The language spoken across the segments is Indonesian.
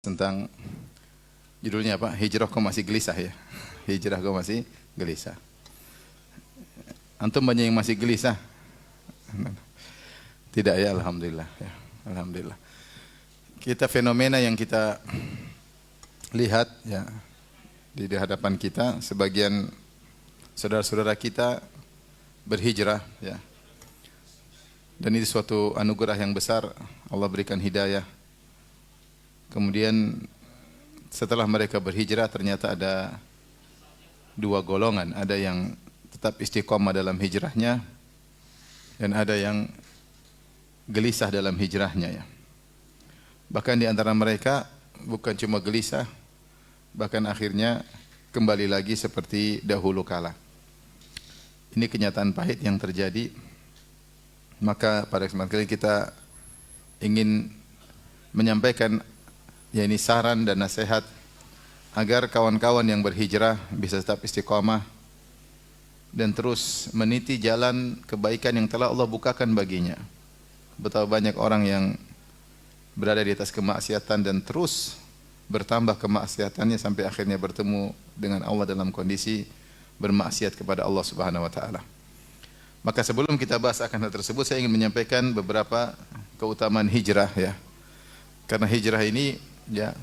Tentang judulnya apa? Hijrah kok masih gelisah ya? Hijrah kok masih gelisah. Antum banyak yang masih gelisah? Tidak ya, alhamdulillah ya. Alhamdulillah. Kita fenomena yang kita lihat ya di hadapan kita, sebagian saudara-saudara kita berhijrah ya. Dan ini suatu anugerah yang besar, Allah berikan hidayah. Kemudian setelah mereka berhijrah ternyata ada dua golongan, ada yang tetap istiqomah dalam hijrahnya dan ada yang gelisah dalam hijrahnya ya. Bahkan di antara mereka bukan cuma gelisah, bahkan akhirnya kembali lagi seperti dahulu kala. Ini kenyataan pahit yang terjadi. Maka pada kesempatan kali kita ingin menyampaikan ya ini saran dan nasihat agar kawan-kawan yang berhijrah bisa tetap istiqamah dan terus meniti jalan kebaikan yang telah Allah bukakan baginya. Betapa banyak orang yang berada di atas kemaksiatan dan terus bertambah kemaksiatannya sampai akhirnya bertemu dengan Allah dalam kondisi bermaksiat kepada Allah Subhanahu wa taala. Maka sebelum kita bahas akan hal tersebut, saya ingin menyampaikan beberapa keutamaan hijrah ya. Karena hijrah ini ya,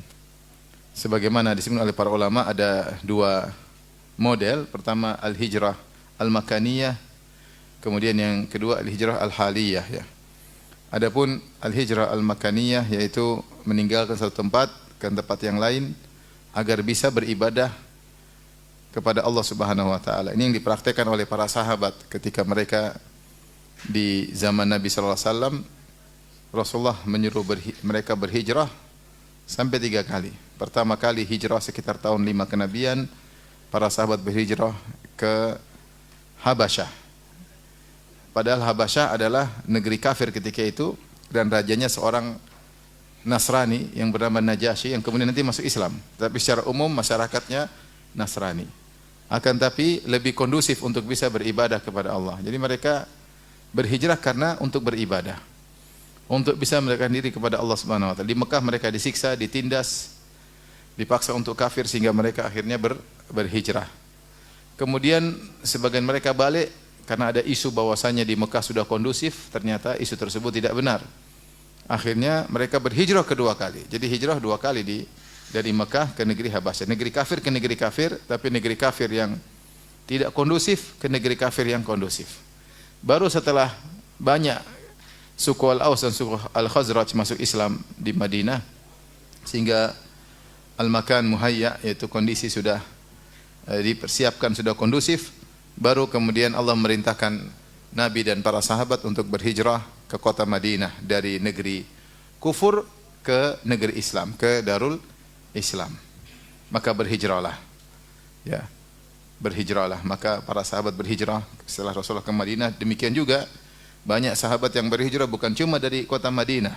sebagaimana disebut oleh para ulama ada dua model. Pertama al-hijrah al-makaniyah, kemudian yang kedua al-hijrah al-haliyah ya. Adapun al-hijrah al-makaniyah yaitu meninggalkan satu tempat ke tempat yang lain agar bisa beribadah kepada Allah Subhanahu wa taala. Ini yang dipraktikkan oleh para sahabat ketika mereka di zaman Nabi sallallahu alaihi wasallam. Rasulullah menyuruh mereka berhijrah sampai 3 kali. Pertama kali hijrah sekitar tahun 5 kenabian, para sahabat berhijrah ke Habasyah. Padahal Habasyah adalah negeri kafir ketika itu dan rajanya seorang Nasrani yang bernama Najasyi yang kemudian nanti masuk Islam. Tapi secara umum masyarakatnya Nasrani. Akan tapi lebih kondusif untuk bisa beribadah kepada Allah. Jadi mereka berhijrah karena untuk beribadah, untuk bisa mendekatkan diri kepada Allah Subhanahu wa taala. Di Mekah mereka disiksa, ditindas, dipaksa untuk kafir sehingga mereka akhirnya berhijrah. Kemudian sebagian mereka balik karena ada isu bahwasanya di Mekah sudah kondusif, ternyata isu tersebut tidak benar. Akhirnya mereka berhijrah kedua kali. Jadi hijrah 2 kali dari Mekah ke negeri Habasyah. Negeri kafir ke negeri kafir, tapi negeri kafir yang tidak kondusif ke negeri kafir yang kondusif. Baru setelah banyak suku Al-Aus dan suku Al-Khazraj masuk Islam di Madinah, sehingga al-makan muhayya, yaitu kondisi sudah dipersiapkan, sudah kondusif, baru kemudian Allah merintahkan Nabi dan para sahabat untuk berhijrah ke kota Madinah dari negeri kufur ke negeri Islam, ke Darul Islam. Maka berhijrahlah ya, berhijrahlah. Maka para sahabat berhijrah setelah Rasulullah ke Madinah. Demikian juga banyak sahabat yang berhijrah bukan cuma dari kota Madinah.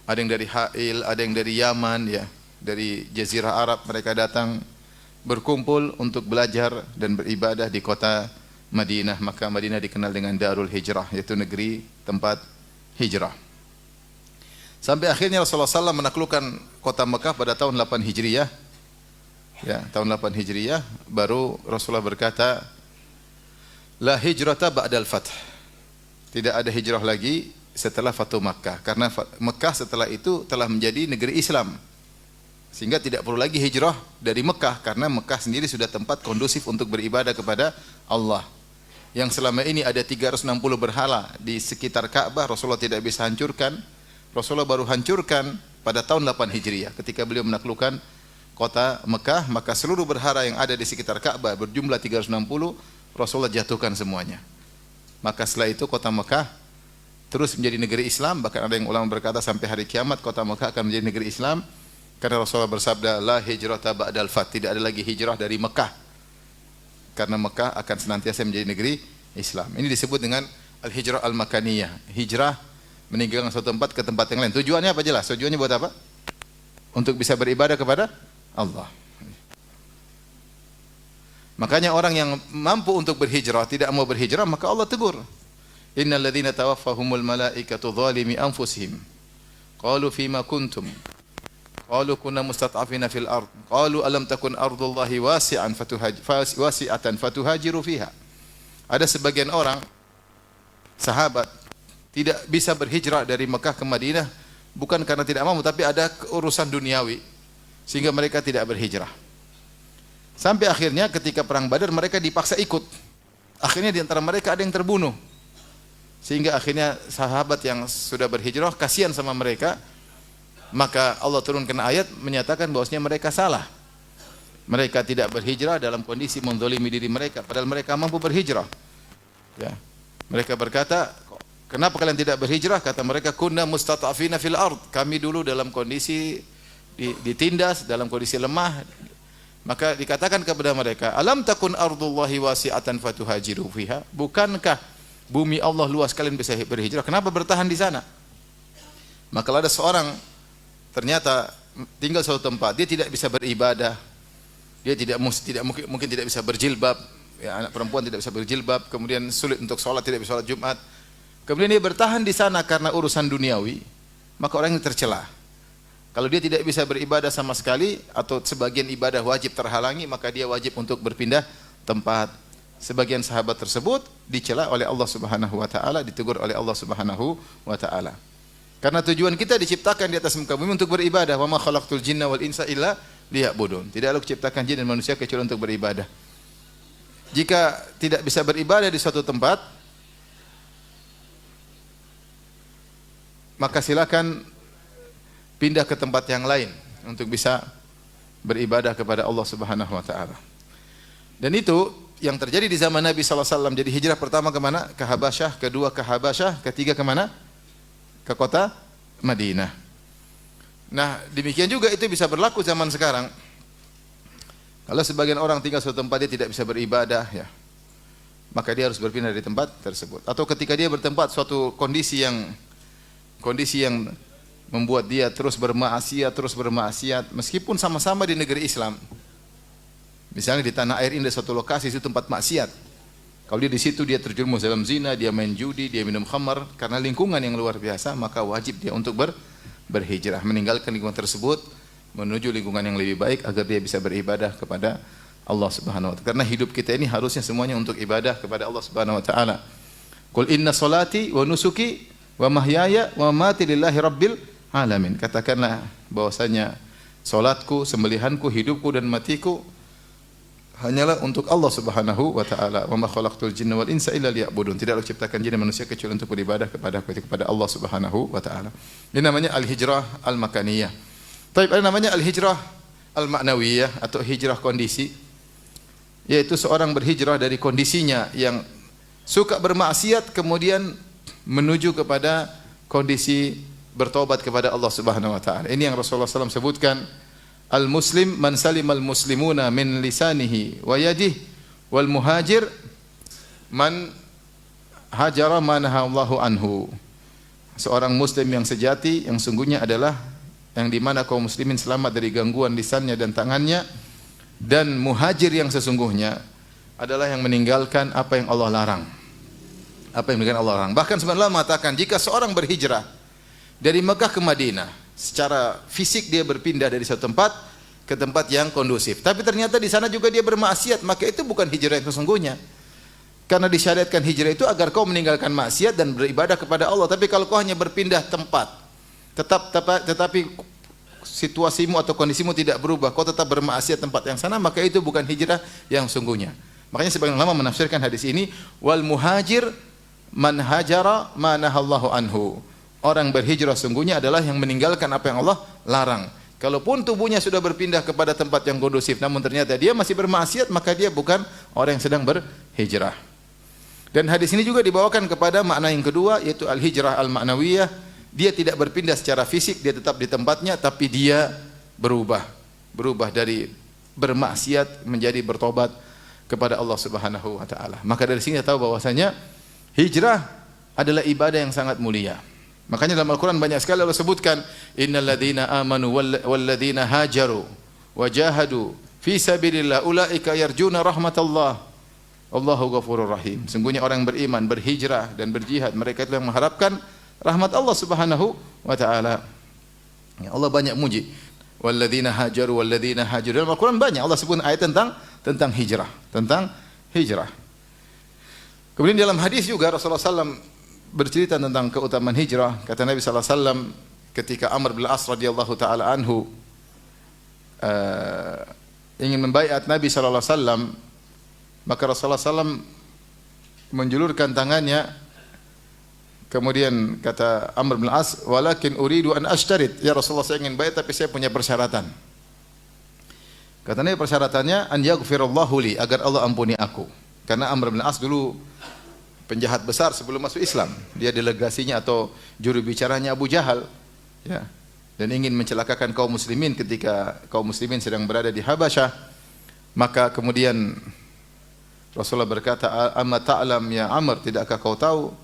Ada yang dari Ha'il, ada yang dari Yaman ya, dari Jazirah Arab mereka datang berkumpul untuk belajar dan beribadah di kota Madinah. Maka Madinah dikenal dengan Darul Hijrah, yaitu negeri tempat hijrah. Sampai akhirnya Rasulullah SAW menaklukkan kota Mekah pada tahun 8 Hijriyah. Ya, tahun 8 Hijriyah baru Rasulullah berkata, "La hijrata ba'dal fath." Tidak ada hijrah lagi setelah Fatu Makkah, karena Mekah setelah itu telah menjadi negeri Islam. Sehingga tidak perlu lagi hijrah dari Mekah, karena Mekah sendiri sudah tempat kondusif untuk beribadah kepada Allah. Yang selama ini ada 360 berhala di sekitar Ka'bah, Rasulullah tidak bisa hancurkan. Rasulullah baru hancurkan pada tahun 8 Hijriah ketika beliau menaklukkan kota Mekah. Maka seluruh berhala yang ada di sekitar Ka'bah berjumlah 360, Rasulullah jatuhkan semuanya. Maka setelah itu kota Mekah terus menjadi negeri Islam. Bahkan ada yang ulama berkata sampai hari kiamat kota Mekah akan menjadi negeri Islam, karena Rasulullah bersabda, "La hijrata ba'dal fath." Tidak ada lagi hijrah dari Mekah, karena Mekah akan senantiasa menjadi negeri Islam. Ini disebut dengan al-hijrah al-makaniyah, hijrah meninggalkan suatu tempat ke tempat yang lain. Tujuannya apa jelas? Tujuannya buat apa? Untuk bisa beribadah kepada Allah. Makanya orang yang mampu untuk berhijrah tidak mau berhijrah, maka Allah tegur. Innal ladzina tawaffahumul malaikatu zalimi anfusihim qalu fima kuntum Qalu kunna mustat'afina fil ard. Qalu alam takun ardullahi wasi'atan fatuhajiru fiha. Ada sebagian orang sahabat tidak bisa berhijrah dari Mekah ke Madinah bukan karena tidak mampu, tapi ada urusan duniawi sehingga mereka tidak berhijrah. Sampai akhirnya ketika perang Badar mereka dipaksa ikut. Akhirnya di antara mereka ada yang terbunuh. Sehingga akhirnya sahabat yang sudah berhijrah kasihan sama mereka. Maka Allah turunkan ayat menyatakan bahwasanya mereka salah. Mereka tidak berhijrah dalam kondisi menzalimi diri mereka padahal mereka mampu berhijrah. Ya. Mereka berkata, kenapa kalian tidak berhijrah? Kata mereka, kunna mustata'afina fil ard. Kami dulu dalam kondisi ditindas, dalam kondisi lemah. Maka dikatakan kepada mereka, alam takun ardullahi wasi'atan fatuhajiru fiha. Bukankah bumi Allah luas kalian bisa berhijrah? Kenapa bertahan di sana? Maka ada seorang ternyata tinggal suatu tempat, dia tidak bisa beribadah. Dia mungkin tidak bisa berjilbab. Ya, anak perempuan tidak bisa berjilbab, kemudian sulit untuk sholat, tidak bisa sholat Jumat. Kemudian dia bertahan di sana karena urusan duniawi, maka orang ini tercela. Kalau dia tidak bisa beribadah sama sekali atau sebagian ibadah wajib terhalangi, maka dia wajib untuk berpindah tempat. Sebagian sahabat tersebut dicela oleh Allah Subhanahu wa taala, ditegur oleh Allah Subhanahu wa taala. Karena tujuan kita diciptakan di atas muka bumi untuk beribadah. Wa ma khalaqtul jinna wal insa illa liya'budun. Tidaklah diciptakan jin dan manusia kecuali untuk beribadah. Jika tidak bisa beribadah di suatu tempat, maka silakan pindah ke tempat yang lain untuk bisa beribadah kepada Allah Subhanahu wa taala. Dan itu yang terjadi di zaman Nabi sallallahu alaihi wasallam. Jadi hijrah pertama ke mana? Ke Habasyah, kedua ke Habasyah, ketiga ke mana? Ke kota Madinah. Nah, demikian juga itu bisa berlaku zaman sekarang. Kalau sebagian orang tinggal suatu tempat dia tidak bisa beribadah, ya, maka dia harus berpindah dari tempat tersebut. Atau ketika dia bertempat suatu kondisi yang membuat dia terus bermaksiat, meskipun sama-sama di negeri Islam. Misalnya di tanah air ini ada suatu lokasi itu tempat maksiat. Kalau dia di situ dia terjerumus dalam zina, dia main judi, dia minum khamar karena lingkungan yang luar biasa, maka wajib dia untuk berhijrah, meninggalkan lingkungan tersebut menuju lingkungan yang lebih baik agar dia bisa beribadah kepada Allah Subhanahu wa taala. Karena hidup kita ini harusnya semuanya untuk ibadah kepada Allah Subhanahu wa taala. Qul inna salati wa nusuki wa mahyaya wa mamati lillahi rabbil alamin. Katakanlah bahwasanya salatku, sembelihanku, hidupku dan matiku hanyalah untuk Allah Subhanahu wa taala. Wa ma khalaqtul jinna wal insa illa liya'budun. Tidaklah ciptakan jin dan manusia kecuali untuk beribadah kepada Allah Subhanahu wa taala. Ini namanya al-hijrah al-makaniyah. Tapi ada namanya al-hijrah al-ma'nawiyah atau hijrah kondisi, yaitu seorang berhijrah dari kondisinya yang suka bermaksiat kemudian menuju kepada kondisi bertobat kepada Allah Subhanahu wa taala. Ini yang Rasulullah SAW sebutkan, al-muslim man salimal muslimuna min lisanihi wa yadihi wal muhajir man hajara ma nahallahu anhu. Seorang muslim yang sejati yang sungguhnya adalah yang di mana kaum muslimin selamat dari gangguan lisannya dan tangannya, dan muhajir yang sesungguhnya adalah yang meninggalkan apa yang Allah larang. Apa yang meninggalkan Allah larang. Bahkan sebenarnya mengatakan jika seorang berhijrah dari Mekah ke Madinah, secara fisik dia berpindah dari satu tempat ke tempat yang kondusif, tapi ternyata di sana juga dia bermaksiat, maka itu bukan hijrah yang sesungguhnya. Karena disyariatkan hijrah itu agar kau meninggalkan maksiat dan beribadah kepada Allah. Tapi kalau kau hanya berpindah tempat, tetapi situasimu atau kondisimu tidak berubah, kau tetap bermaksiat tempat yang sana, maka itu bukan hijrah yang sungguhnya. Makanya sebagian ulama menafsirkan hadis ini, wal muhajir man hajara ma nahallahu anhu. Orang berhijrah sungguhnya adalah yang meninggalkan apa yang Allah larang. Kalaupun tubuhnya sudah berpindah kepada tempat yang kondusif, namun ternyata dia masih bermaksiat, maka dia bukan orang yang sedang berhijrah. Dan hadis ini juga dibawakan kepada makna yang kedua, yaitu al-hijrah al-ma'nawiyah. Dia tidak berpindah secara fisik, dia tetap di tempatnya, tapi dia berubah dari bermaksiat menjadi bertobat kepada Allah Subhanahu wa taala. Maka dari sini kita tahu bahwasanya hijrah adalah ibadah yang sangat mulia. Makanya dalam Al-Qur'an banyak sekali Allah sebutkan, innal ladzina amanu wal ladzina hajaru wa jahadu fi sabilillah ulaika yarjuna rahmatallah. Allahu ghafurur rahim. Sungguhnya orang yang beriman, berhijrah dan berjihad, mereka itu yang mengharapkan rahmat Allah Subhanahu wa taala. Ya, Allah banyak muji. walladzina hajaru walladzina hajaru. Dalam Al-Qur'an banyak Allah sebut ayat tentang hijrah, tentang hijrah. Kemudian dalam hadis juga Rasulullah SAW bercerita tentang keutamaan hijrah. Kata Nabi SAW ketika Amr bin As radhiyallahu taala anhu ingin membaiat Nabi SAW, maka Rasulullah SAW menjulurkan tangannya. Kemudian kata Amr bin As, walakin uridu an ashtarit. Ya Rasulullah, saya ingin baiat tapi saya punya persyaratan. Kata Nabi persyaratannya an yaghfirallahu li, agar Allah ampuni aku. Karena Amr bin As dulu penjahat besar sebelum masuk Islam. Dia delegasinya atau juru bicaranya Abu Jahal, ya. Dan ingin mencelakakan kaum muslimin ketika kaum muslimin sedang berada di Habasyah. Maka kemudian Rasulullah berkata, amma ta'lam ya Amr, tidakkah kau tahu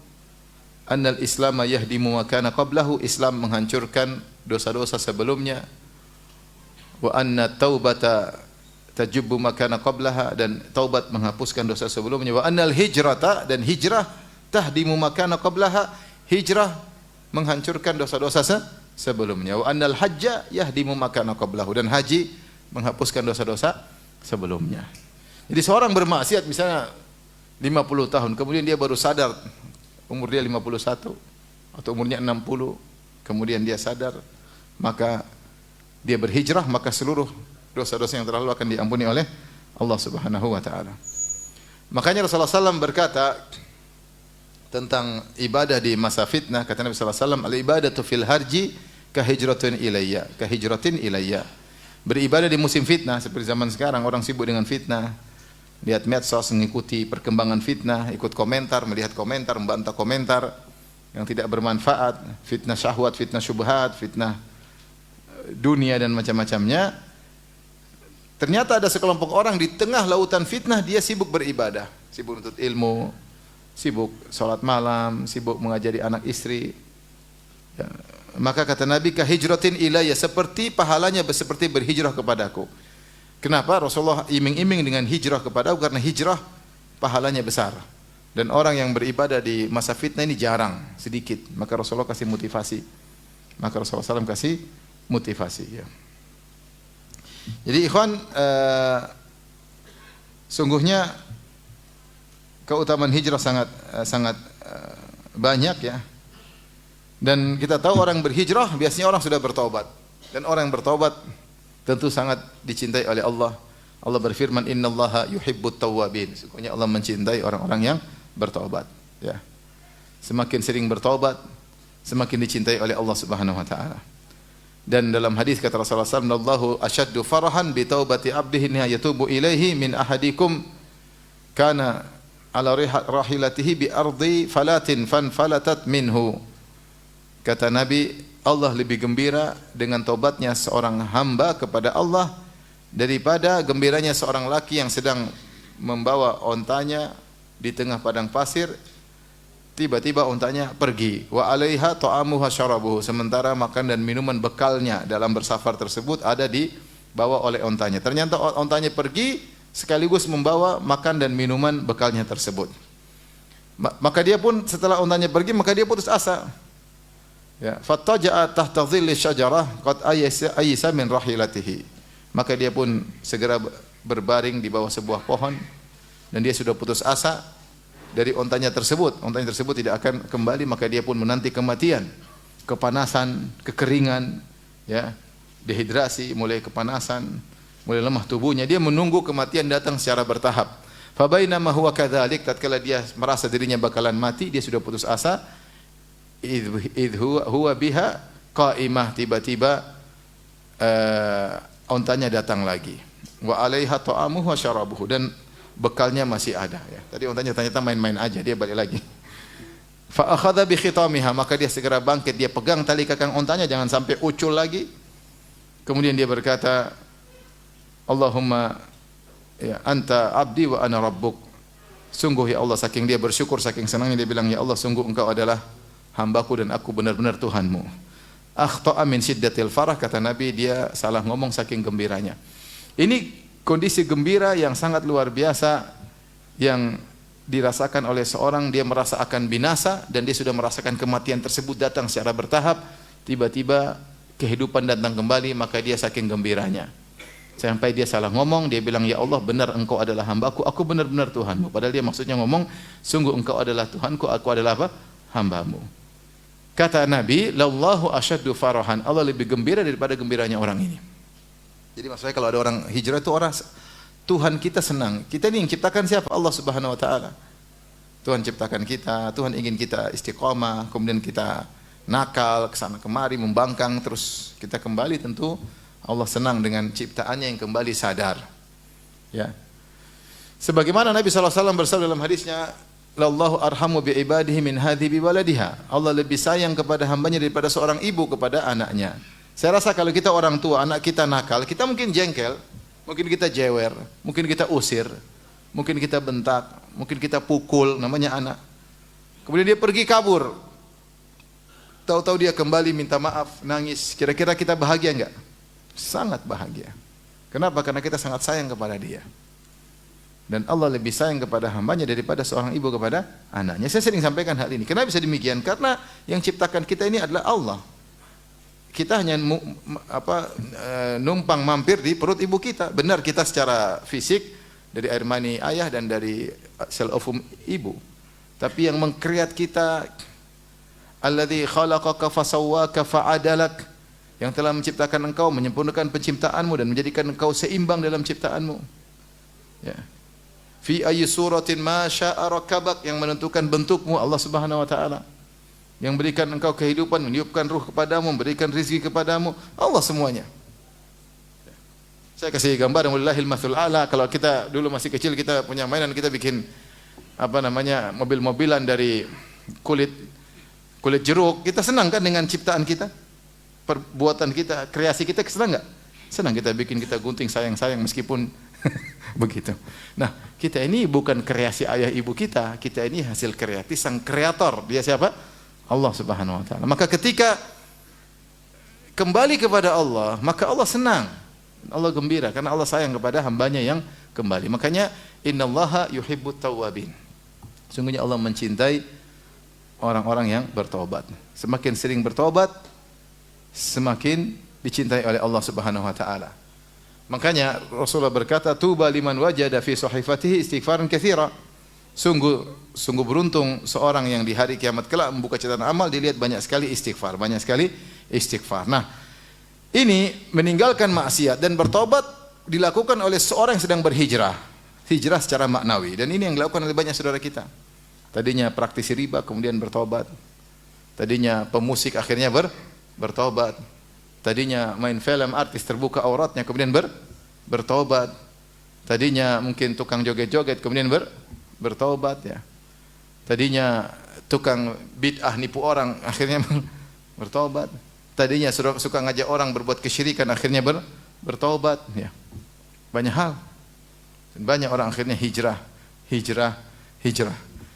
annal Islam yahdimu ma kana qablahu, Islam menghancurkan dosa-dosa sebelumnya, wa anna taubata tajubbu ma kana qablaha, dan taubat menghapuskan dosa sebelumnya, wa annal hijrata, dan hijrah tahdimu ma kana qablaha, hijrah menghancurkan dosa-dosa sebelumnya, wa annal hajja yahdimu ma kana qablahu, dan haji menghapuskan dosa-dosa sebelumnya. Jadi seorang bermaksiat misalnya 50 tahun, kemudian dia baru sadar, umur dia 51 atau umurnya 60, kemudian dia sadar, maka dia berhijrah, maka seluruh dosa-dosa yang terlalu akan diampuni oleh Allah Subhanahu wa taala. Makanya Rasulullah SAW berkata tentang ibadah di masa fitnah, kata Nabi sallallahu alaihi wasallam, al-ibadatu fil harji kahijratin ilayya, kahijratin ilayya. Beribadah di musim fitnah seperti zaman sekarang, orang sibuk dengan fitnah, lihat medsos, mengikuti perkembangan fitnah, ikut komentar, melihat komentar, membantah komentar yang tidak bermanfaat, fitnah syahwat, fitnah syubhat, fitnah dunia dan macam-macamnya. Ternyata ada sekelompok orang di tengah lautan fitnah, dia sibuk beribadah, sibuk menuntut ilmu, sibuk salat malam, sibuk mengajari anak istri. Ya. Maka kata Nabi, kahijratin ilayya, seperti pahalanya seperti berhijrah kepadaku. Kenapa? Rasulullah iming-iming dengan hijrah kepadaku karena hijrah pahalanya besar. Dan orang yang beribadah di masa fitnah ini jarang, sedikit. Maka Rasulullah kasih motivasi. Maka Rasulullah SAW kasih motivasi. Ya. Jadi ikhwan, sungguhnya keutamaan hijrah sangat banyak ya. Dan kita tahu orang berhijrah biasanya orang sudah bertaubat. Dan orang yang bertaubat tentu sangat dicintai oleh Allah. Allah berfirman, innallaha yuhibbut tawwabin. Sesungguhnya Allah mencintai orang-orang yang bertaubat. Ya. Semakin sering bertaubat, semakin dicintai oleh Allah Subhanahu wa taala. Dan dalam hadis kata Rasulullah SAW, "Allahu asyaddu farahan bi taubati 'abdihi yatubu ilaihi min ahadikum kana ala rahilatihi bi ardi falatin fanfalatat minhu." Kata Nabi, Allah lebih gembira dengan taubatnya seorang hamba kepada Allah daripada gembiranya seorang laki yang sedang membawa ontanya di tengah padang pasir, tiba-tiba ontanya pergi. Wa 'alaiha ta'amuha syarabuhu, sementara makan dan minuman bekalnya dalam bersafar tersebut ada di bawah oleh ontanya. Ternyata ontanya pergi sekaligus membawa makan dan minuman bekalnya tersebut. Maka dia pun setelah ontanya pergi, maka dia putus asa. Ya, fattaja'a tahta dhilli syajarah qad ayisa min rahilatihi. Maka dia pun segera berbaring di bawah sebuah pohon dan dia sudah putus asa dari ontanya tersebut. Ontanya tersebut tidak akan kembali, maka dia pun menanti kematian, kepanasan, kekeringan, ya, dehidrasi, mulai kepanasan, mulai lemah tubuhnya. Dia menunggu kematian datang secara bertahap. Fa bainama huwa kadzalik, tatkala dia merasa dirinya bakalan mati, dia sudah putus asa. Idh huwa biha qa'imah, tiba-tiba ontanya datang lagi. Wa 'alaiha ta'amuhu wa syarabuhu, dan bekalnya masih ada ya. Tadi ontanya ternyata main-main aja, dia balik lagi. Fa akhadha bi khitamiha, maka dia segera bangkit, dia pegang tali kakang ontanya jangan sampai ucul lagi. Kemudian dia berkata, Allahumma ya anta abdi wa ana rabbuk. Sungguh ya Allah, saking dia bersyukur, saking senangnya dia bilang, ya Allah, sungguh engkau adalah hambaku dan aku benar-benar Tuhanmu. Akhta'a min syiddatil farah, kata Nabi, dia salah ngomong saking gembiranya. Ini kondisi gembira yang sangat luar biasa yang dirasakan oleh seorang. Dia merasa akan binasa dan dia sudah merasakan kematian tersebut datang secara bertahap. Tiba-tiba kehidupan datang kembali, maka dia saking gembiranya. Sampai dia salah ngomong, dia bilang, ya Allah benar engkau adalah hambaku, aku benar-benar Tuhanmu. Padahal dia maksudnya ngomong, sungguh engkau adalah Tuhanku, aku adalah apa? Hambamu. Kata Nabi, lallahu asyaddu farahan, Allah lebih gembira daripada gembiranya orang ini. Jadi maksudnya kalau ada orang hijrah itu orang, Tuhan kita senang. Kita ini yang ciptakan siapa? Allah Subhanahu wa taala. Tuhan ciptakan kita, Tuhan ingin kita istiqamah, kemudian kita nakal kesana kemari, membangkang, terus kita kembali, tentu Allah senang dengan ciptaannya yang kembali sadar. Ya. Sebagaimana Nabi SAW bersabda dalam hadisnya, "Lallahu arhamu bi ibadihi min hadhi bi waladiha." Allah lebih sayang kepada hambanya daripada seorang ibu kepada anaknya. Saya rasa kalau kita orang tua, anak kita nakal, kita mungkin jengkel, mungkin kita jewer, mungkin kita usir, mungkin kita bentak, mungkin kita pukul, namanya anak. Kemudian dia pergi kabur. Tahu-tahu dia kembali minta maaf, nangis. Kira-kira kita bahagia enggak? Sangat bahagia. Kenapa? Karena kita sangat sayang kepada dia. Dan Allah lebih sayang kepada hambanya daripada seorang ibu kepada anaknya. Saya sering sampaikan hal ini. Kenapa bisa demikian? Karena yang ciptakan kita ini adalah Allah. Kita hanya numpang mampir di perut ibu kita. Benar kita secara fisik dari air mani ayah dan dari sel ovum ibu. Tapi yang mengkreat kita, alladzi khalaqaka fasawwaka fa'adalak, yang telah menciptakan engkau, menyempurnakan penciptaanmu dan menjadikan engkau seimbang dalam ciptaanmu. Ya. Fi ayyi suratin ma syaa rakabak, yang menentukan bentukmu Allah Subhanahu wa taala. Yang berikan engkau kehidupan, meniupkan ruh kepadamu, memberikan rezeki kepadamu, Allah semuanya. Saya kasih gambar, wallahil matsul a'la. Kalau kita dulu masih kecil, kita punya mainan, kita bikin mobil-mobilan dari kulit jeruk. Kita senang kan dengan ciptaan kita? Perbuatan kita, kreasi kita, senang enggak? Senang kita bikin, kita gunting, sayang-sayang meskipun begitu. Nah, kita ini bukan kreasi ayah ibu kita ini hasil kreasi sang kreator. Dia siapa? Allah Subhanahu wa taala. Maka ketika kembali kepada Allah, maka Allah senang. Allah gembira karena Allah sayang kepada hambanya yang kembali. Makanya innallaha yuhibbut tawwabin. Sungguhnya Allah mencintai orang-orang yang bertobat. Semakin sering bertobat, semakin dicintai oleh Allah Subhanahu wa taala. Makanya Rasulullah berkata, tuba liman wajada fi sahifatihi istighfaran katsira. Sungguh beruntung seorang yang di hari kiamat kelak membuka catatan amal, dilihat banyak sekali istighfar, banyak sekali istighfar. Nah, ini meninggalkan maksiat dan bertobat dilakukan oleh seorang yang sedang berhijrah. Hijrah secara maknawi, dan ini yang dilakukan oleh banyak saudara kita. Tadinya praktisi riba, kemudian bertobat. Tadinya pemusik, akhirnya bertobat. Tadinya main film, artis terbuka auratnya, kemudian bertobat. Tadinya mungkin tukang joget-joget, kemudian bertobat ya. Tadinya tukang bid'ah nipu orang, akhirnya bertobat. Tadinya suka ngajak orang berbuat kesyirikan, akhirnya bertobat ya. Banyak hal. Dan banyak orang akhirnya hijrah.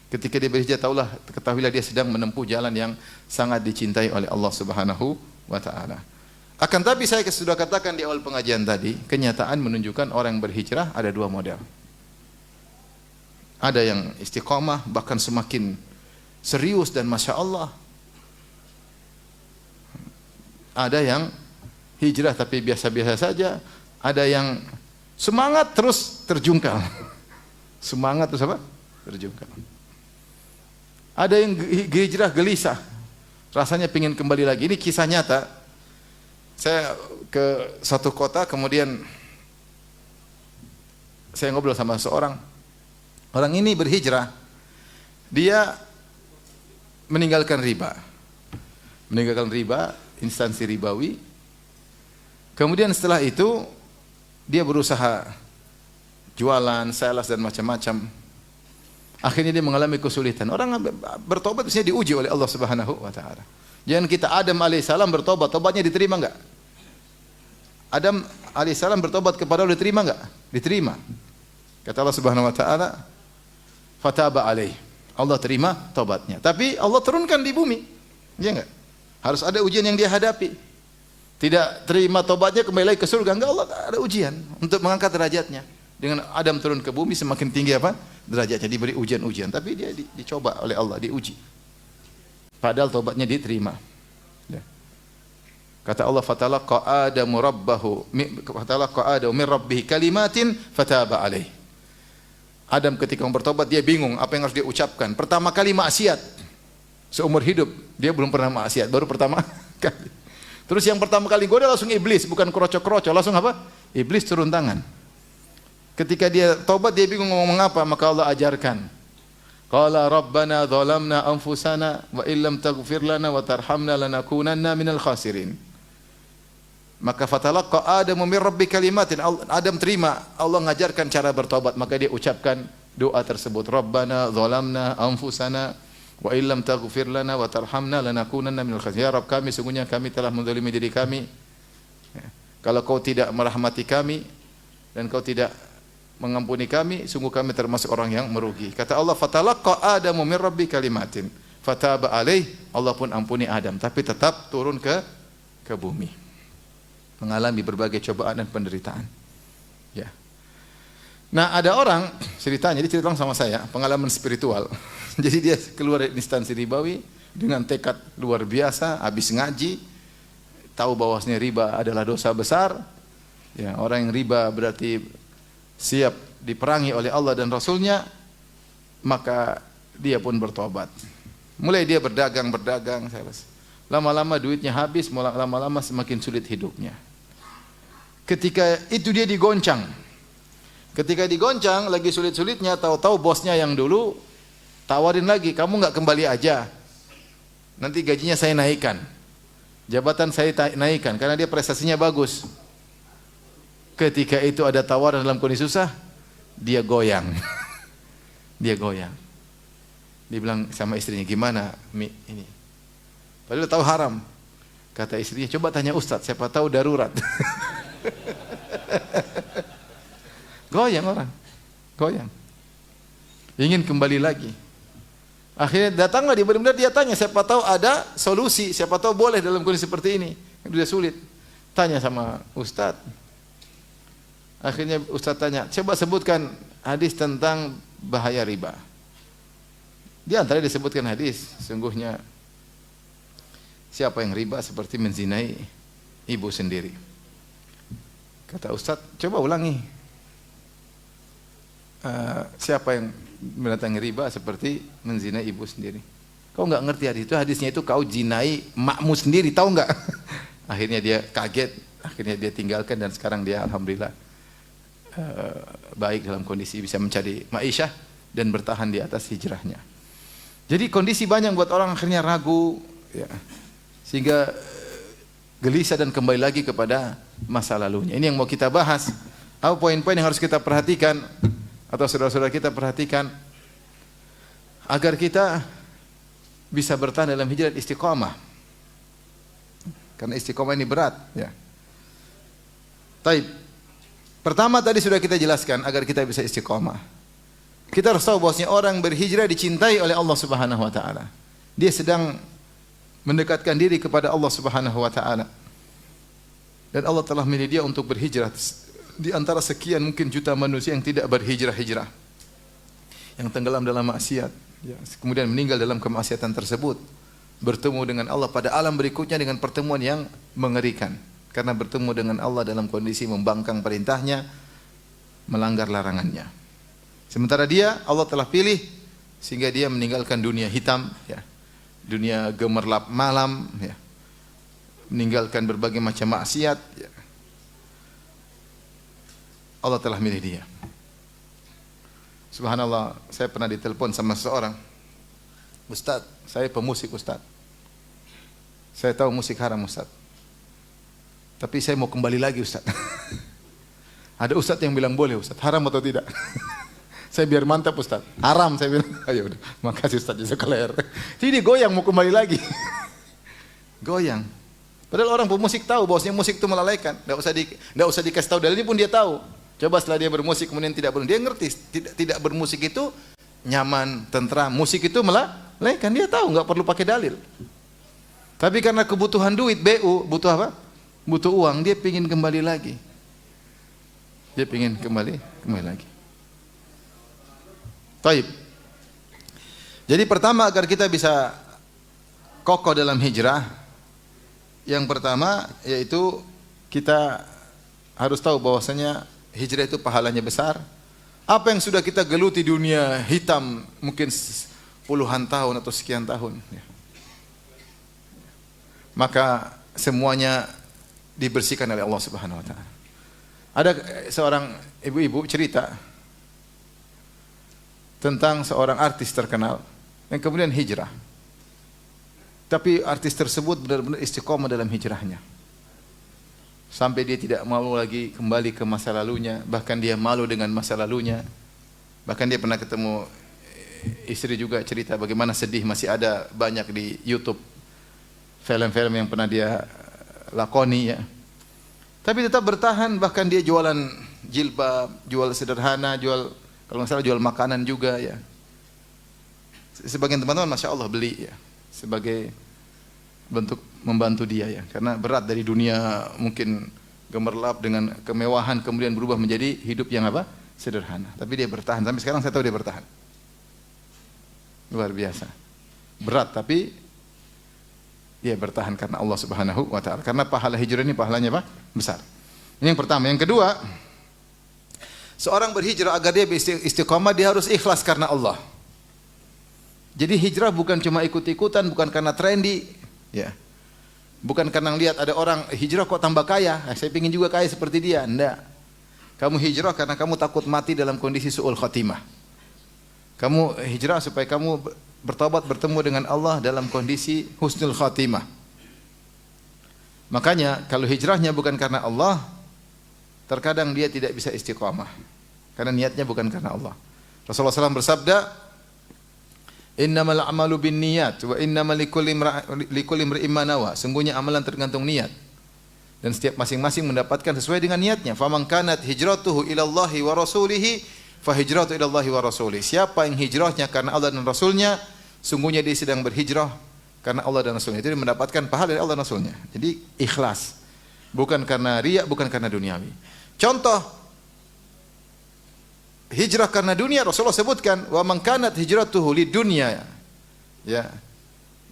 Ketika dia berhijrah, ketahuilah dia sedang menempuh jalan yang sangat dicintai oleh Allah Subhanahu wa taala. Akan tapi saya sudah katakan di awal pengajian tadi, kenyataan menunjukkan orang yang berhijrah ada dua model. Ada yang istiqamah, bahkan semakin serius dan Masya Allah. Ada yang hijrah tapi biasa-biasa saja. Ada yang semangat terus terjungkal. Semangat terus apa? Terjungkal. Ada yang hijrah gelisah, rasanya ingin kembali lagi. Ini kisah nyata. Saya ke satu kota, kemudian saya ngobrol sama seorang. Orang ini berhijrah, dia meninggalkan riba, instansi ribawi. Kemudian setelah itu dia berusaha jualan, sales dan macam-macam. Akhirnya dia mengalami kesulitan. Orang bertobat biasanya diuji oleh Allah Subhanahu wa taala. Jangan kita Adam alaihissalam bertobat, tobatnya diterima enggak? Adam alaihissalam bertobat kepada Allah, diterima enggak? Diterima. Kata Allah Subhanahu wa taala, fataba alaih. Allah terima tobatnya. Tapi Allah turunkan di bumi. Ya enggak? Harus ada ujian yang dia hadapi. Tidak terima tobatnya kembali lagi ke surga, enggak, Allah ada ujian untuk mengangkat derajatnya. Dengan Adam turun ke bumi semakin tinggi apa? Derajatnya, diberi ujian-ujian, tapi dia dicoba oleh Allah, diuji. Padahal tobatnya diterima. Ya. Kata Allah, fatalaqa Adamu min rabbih kalimatin fataba alaih. Adam ketika mau bertobat dia bingung apa yang harus dia ucapkan. Pertama kali maksiat. Seumur hidup dia belum pernah maksiat, baru pertama kali. Terus yang pertama kali goda langsung iblis, bukan kroco-kroco, langsung apa? Iblis turun tangan. Ketika dia tobat dia bingung ngomong apa, maka Allah ajarkan. Qala rabbana zalamna anfusana wa illam taghfir lana wa tarhamna lanakunanna minal khasirin. Maka fatalaqa Adamu min rabbi kalimatin. Adam terima, Allah ngajarkan cara bertobat, maka dia ucapkan doa tersebut. Rabbana zalamna anfusana wa illam taghfir lana wa tarhamna lanakunanna minal khasirin. Ya Rabb kami, sungguhnya kami telah menzalimi diri kami. Kalau kau tidak merahmati kami dan kau tidak mengampuni kami, sungguh kami termasuk orang yang merugi. Kata Allah, fatalaqa Adamu min rabbi kalimatin fataba alaih. Allah pun ampuni Adam, tapi tetap turun ke bumi, mengalami berbagai cobaan dan penderitaan. Ya. Nah, ada orang ceritanya, dia cerita sama saya, pengalaman spiritual. Jadi dia keluar dari instansi ribawi dengan tekad luar biasa, habis ngaji, tahu bahwasanya riba adalah dosa besar. Ya, orang yang riba berarti siap diperangi oleh Allah dan Rasulnya, maka dia pun bertobat. Mulai dia berdagang, lama-lama duitnya habis, lama-lama semakin sulit hidupnya. Ketika itu dia digoncang. Ketika digoncang, lagi sulit-sulitnya, tahu-tahu bosnya yang dulu tawarin lagi, kamu nggak kembali aja, nanti gajinya saya naikkan, jabatan saya naikkan, karena dia prestasinya bagus. Ketika itu ada tawaran dalam kondisi susah, dia goyang. Dia goyang. Dia bilang sama istrinya, gimana Mi ini? Padahal tahu haram. Kata istrinya, coba tanya Ustadz, siapa tahu darurat. Goyang orang. Goyang. Ingin kembali lagi. Akhirnya datanglah dia, benar-benar dia tanya, siapa tahu ada solusi, siapa tahu boleh dalam kondisi seperti ini. Sudah sulit. Tanya sama Ustadz. Akhirnya Ustaz tanya, coba sebutkan hadis tentang bahaya riba. Di antara disebutkan hadis, sungguhnya siapa yang riba seperti menzinai ibu sendiri. Kata Ustaz, coba ulangi. Siapa yang mendatangi riba seperti menzinai ibu sendiri. Kau enggak ngerti hadis itu, hadisnya itu kau zinai makmu sendiri, tahu enggak? Akhirnya dia kaget, akhirnya dia tinggalkan dan sekarang dia alhamdulillah baik dalam kondisi bisa mencari ma'isyah dan bertahan di atas hijrahnya. Jadi kondisi banyak buat orang akhirnya ragu, ya, sehingga gelisah dan kembali lagi kepada masa lalunya. Ini yang mau kita bahas. Apa poin-poin yang harus kita perhatikan atau saudara-saudara kita perhatikan agar kita bisa bertahan dalam hijrah istiqamah. Karena istiqamah ini berat, ya. Taib. Pertama tadi sudah kita jelaskan agar kita bisa istiqamah. Kita harus tahu bahwasanya orang berhijrah dicintai oleh Allah Subhanahu wa taala. Dia sedang mendekatkan diri kepada Allah Subhanahu wa taala. Dan Allah telah memilih dia untuk berhijrah di antara sekian mungkin juta manusia yang tidak berhijrah-hijrah. Yang tenggelam dalam maksiat, ya, kemudian meninggal dalam kemaksiatan tersebut, bertemu dengan Allah pada alam berikutnya dengan pertemuan yang mengerikan. Karena bertemu dengan Allah dalam kondisi membangkang perintahnya, melanggar larangannya. Sementara dia, Allah telah pilih sehingga dia meninggalkan dunia hitam, ya, dunia gemerlap malam, ya, meninggalkan berbagai macam maksiat, ya. Allah telah milih dia. Subhanallah, saya pernah ditelepon sama seseorang, Ustaz, saya pemusik Ustaz. Saya tahu musik haram Ustaz, tapi saya mau kembali lagi Ustaz. Ada Ustaz yang bilang boleh Ustaz, haram atau tidak? Saya biar mantap Ustaz, haram saya bilang. Ayo udah, makasih Ustaz jazakallahu. Jadi goyang mau kembali lagi. Goyang. Padahal orang pemusik tahu bahwasanya musik itu melalaikan. Enggak usah dikasih tahu, dalilnya pun dia tahu. Coba setelah dia bermusik kemudian tidak bermusik, dia ngerti tidak bermusik itu nyaman, tentram. Musik itu melalaikan, dia tahu, enggak perlu pakai dalil. Tapi karena kebutuhan duit, BU, butuh apa? Butuh uang, dia pingin kembali lagi. Dia pingin kembali lagi. Taib. Jadi pertama agar kita bisa kokoh dalam hijrah, Yang pertama yaitu kita harus tahu bahwasanya hijrah itu pahalanya besar. Apa yang sudah kita geluti dunia hitam mungkin puluhan tahun atau sekian tahun, ya, maka semuanya dibersihkan oleh Allah Subhanahu wa taala. Ada seorang ibu-ibu cerita tentang seorang artis terkenal yang kemudian hijrah. Tapi artis tersebut benar-benar istiqomah dalam hijrahnya. Sampai dia tidak malu lagi kembali ke masa lalunya, bahkan dia malu dengan masa lalunya. Bahkan dia pernah ketemu istri juga cerita bagaimana sedih, masih ada banyak di YouTube film-film yang pernah dia lakoni, ya. Tapi tetap bertahan, bahkan dia jualan jilbab, jual sederhana, jual kalau nggak salah jual makanan juga, ya. Sebagian teman-teman Masya Allah beli, ya, sebagai bentuk membantu dia, ya, karena berat dari dunia mungkin gemerlap dengan kemewahan kemudian berubah menjadi hidup yang apa? Sederhana. Tapi dia bertahan sampai sekarang, saya tahu dia bertahan. Luar biasa. Berat tapi dia bertahan karena Allah Subhanahu wa taala. Karena pahala hijrah ini pahalanya apa? Besar. Ini yang pertama. Yang kedua, seorang berhijrah agar dia istiqomah, dia harus ikhlas karena Allah. Jadi hijrah bukan cuma ikut-ikutan, bukan karena trendy, ya. Bukan karena lihat ada orang hijrah kok tambah kaya, saya ingin juga kaya seperti dia. Enggak. Kamu hijrah karena kamu takut mati dalam kondisi su'ul khatimah. Kamu hijrah supaya kamu bertobat bertemu dengan Allah dalam kondisi husnul khatimah. Makanya kalau hijrahnya bukan karena Allah, terkadang dia tidak bisa istiqamah. Karena niatnya bukan karena Allah. Rasulullah SAW bersabda, "Innamal a'malu binniyat wa innamal likulli imri'in ma nawa." Sungguhnya amalan tergantung niat. Dan setiap masing-masing mendapatkan sesuai dengan niatnya. Faman kanat hijratuhu ila Allahi wa rasulihi fa hijratu ila Allahi wa rasulihi. Siapa yang hijrahnya karena Allah dan Rasulnya, sungguhnya dia sedang berhijrah karena Allah dan Rasulnya. Jadi mendapatkan pahala dari Allah dan Rasulnya. Jadi ikhlas. Bukan karena riya, bukan karena duniawi. Contoh hijrah karena dunia, Rasulullah sebutkan, wa man kanat hijratuhu lidunya, ya,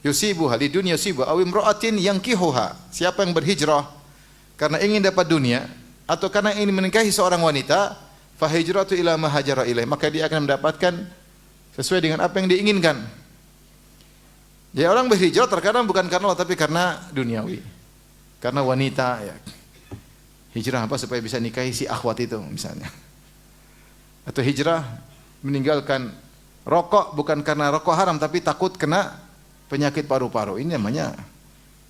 yusibuha lidunya yusibuha aw imra'atin yankihuha. Siapa yang berhijrah karena ingin dapat dunia atau karena ingin menikahi seorang wanita, fa hijratu ila ma hajara ilaih, maka dia akan mendapatkan sesuai dengan apa yang diinginkan. Ya, orang berhijrah terkadang bukan karena Allah tapi karena duniawi. Karena wanita, ya. Hijrah apa? Supaya bisa nikahi si akhwat itu misalnya. Atau hijrah meninggalkan rokok bukan karena rokok haram tapi takut kena penyakit paru-paru. Ini namanya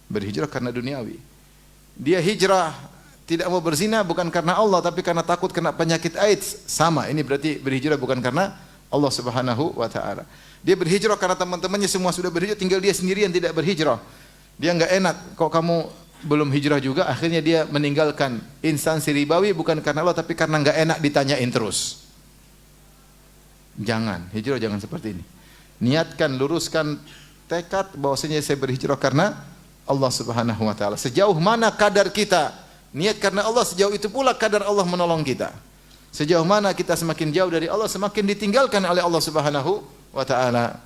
berhijrah karena duniawi. Dia hijrah tidak mau berzina bukan karena Allah tapi karena takut kena penyakit AIDS. Sama, ini berarti berhijrah bukan karena Allah Subhanahu wa taala. Dia berhijrah karena teman-temannya semua sudah berhijrah, tinggal dia sendirian tidak berhijrah. Dia enggak enak, kok kamu belum hijrah juga? Akhirnya dia meninggalkan instansi ribawi bukan karena Allah tapi karena enggak enak ditanyain terus. Jangan, hijrah jangan seperti ini. Niatkan, luruskan tekad bahwasanya saya berhijrah karena Allah Subhanahu wa taala. Sejauh mana kadar kita niat karena Allah, sejauh itu pula kadar Allah menolong kita. Sejauh mana kita semakin jauh dari Allah, semakin ditinggalkan oleh Allah Subhanahu wa taala.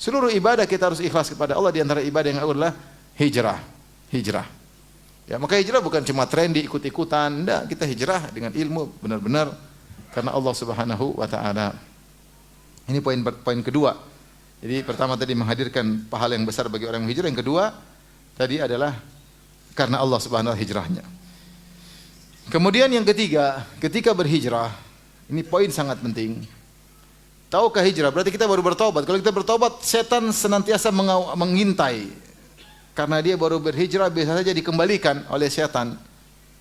Seluruh ibadah kita harus ikhlas kepada Allah. Di antara ibadah yang adalah hijrah. Hijrah. Ya, maka hijrah bukan cuma trendy ikut-ikutan. Enggak, kita hijrah dengan ilmu benar-benar karena Allah Subhanahu wa taala. Ini poin kedua. Jadi pertama tadi menghadirkan pahala yang besar bagi orang yang hijrah. Yang kedua tadi adalah karena Allah Subhanahu wa taala hijrahnya. Kemudian yang ketiga, ketika berhijrah, ini poin sangat penting. Tahukah hijrah? Berarti kita baru bertobat. Kalau kita bertobat, setan senantiasa mengintai. Karena dia baru berhijrah, biasa saja dikembalikan oleh setan.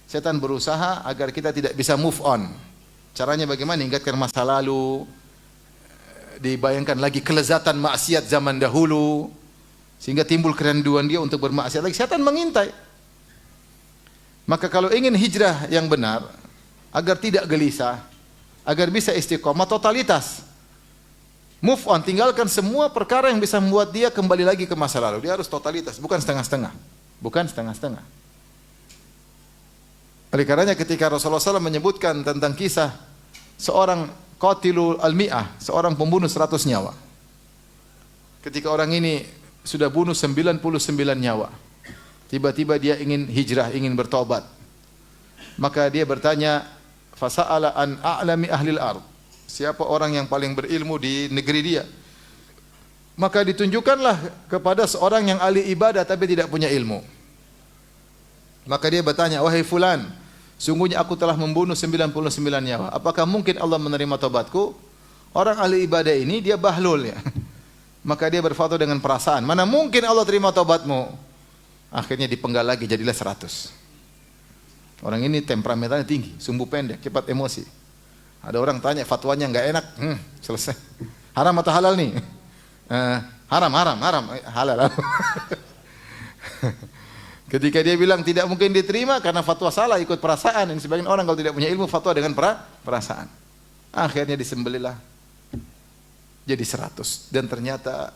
Setan berusaha agar kita tidak bisa move on. Caranya bagaimana? Ingatkan masa lalu, dibayangkan lagi kelezatan maksiat zaman dahulu, sehingga timbul keranduan dia untuk bermaksiat lagi. Setan mengintai. Maka kalau ingin hijrah yang benar, agar tidak gelisah, agar bisa istiqomah, totalitas. Move on, tinggalkan semua perkara yang bisa membuat dia kembali lagi ke masa lalu. Dia harus totalitas, bukan setengah-setengah. Bukan setengah-setengah. Oleh karenanya ketika Rasulullah SAW menyebutkan tentang kisah seorang qatilul al-mi'ah, seorang pembunuh 100 nyawa. Ketika orang ini sudah bunuh 99 nyawa. Tiba-tiba dia ingin hijrah, ingin bertobat. Maka dia bertanya, fasa'ala an a'lami ahlil ard. Siapa orang yang paling berilmu di negeri dia? Maka ditunjukkanlah kepada seorang yang ahli ibadah tapi tidak punya ilmu. Maka dia bertanya, wahai fulan, sungguhnya aku telah membunuh 99 nyawa. Apakah mungkin Allah menerima tobatku? Orang ahli ibadah ini dia bahlul ya. Maka dia berfatwa dengan perasaan. Mana mungkin Allah terima tobatmu? Akhirnya dipenggal lagi, jadilah 100. Orang ini temperamentalnya tinggi, sumbu pendek, cepat emosi. Ada orang tanya fatwanya nggak enak, selesai. Haram atau halal nih? Haram, halal. Ketika dia bilang tidak mungkin diterima karena fatwa salah, ikut perasaan. Yang sebagian orang kalau tidak punya ilmu fatwa dengan perasaan. Akhirnya disembelilah jadi 100. Dan ternyata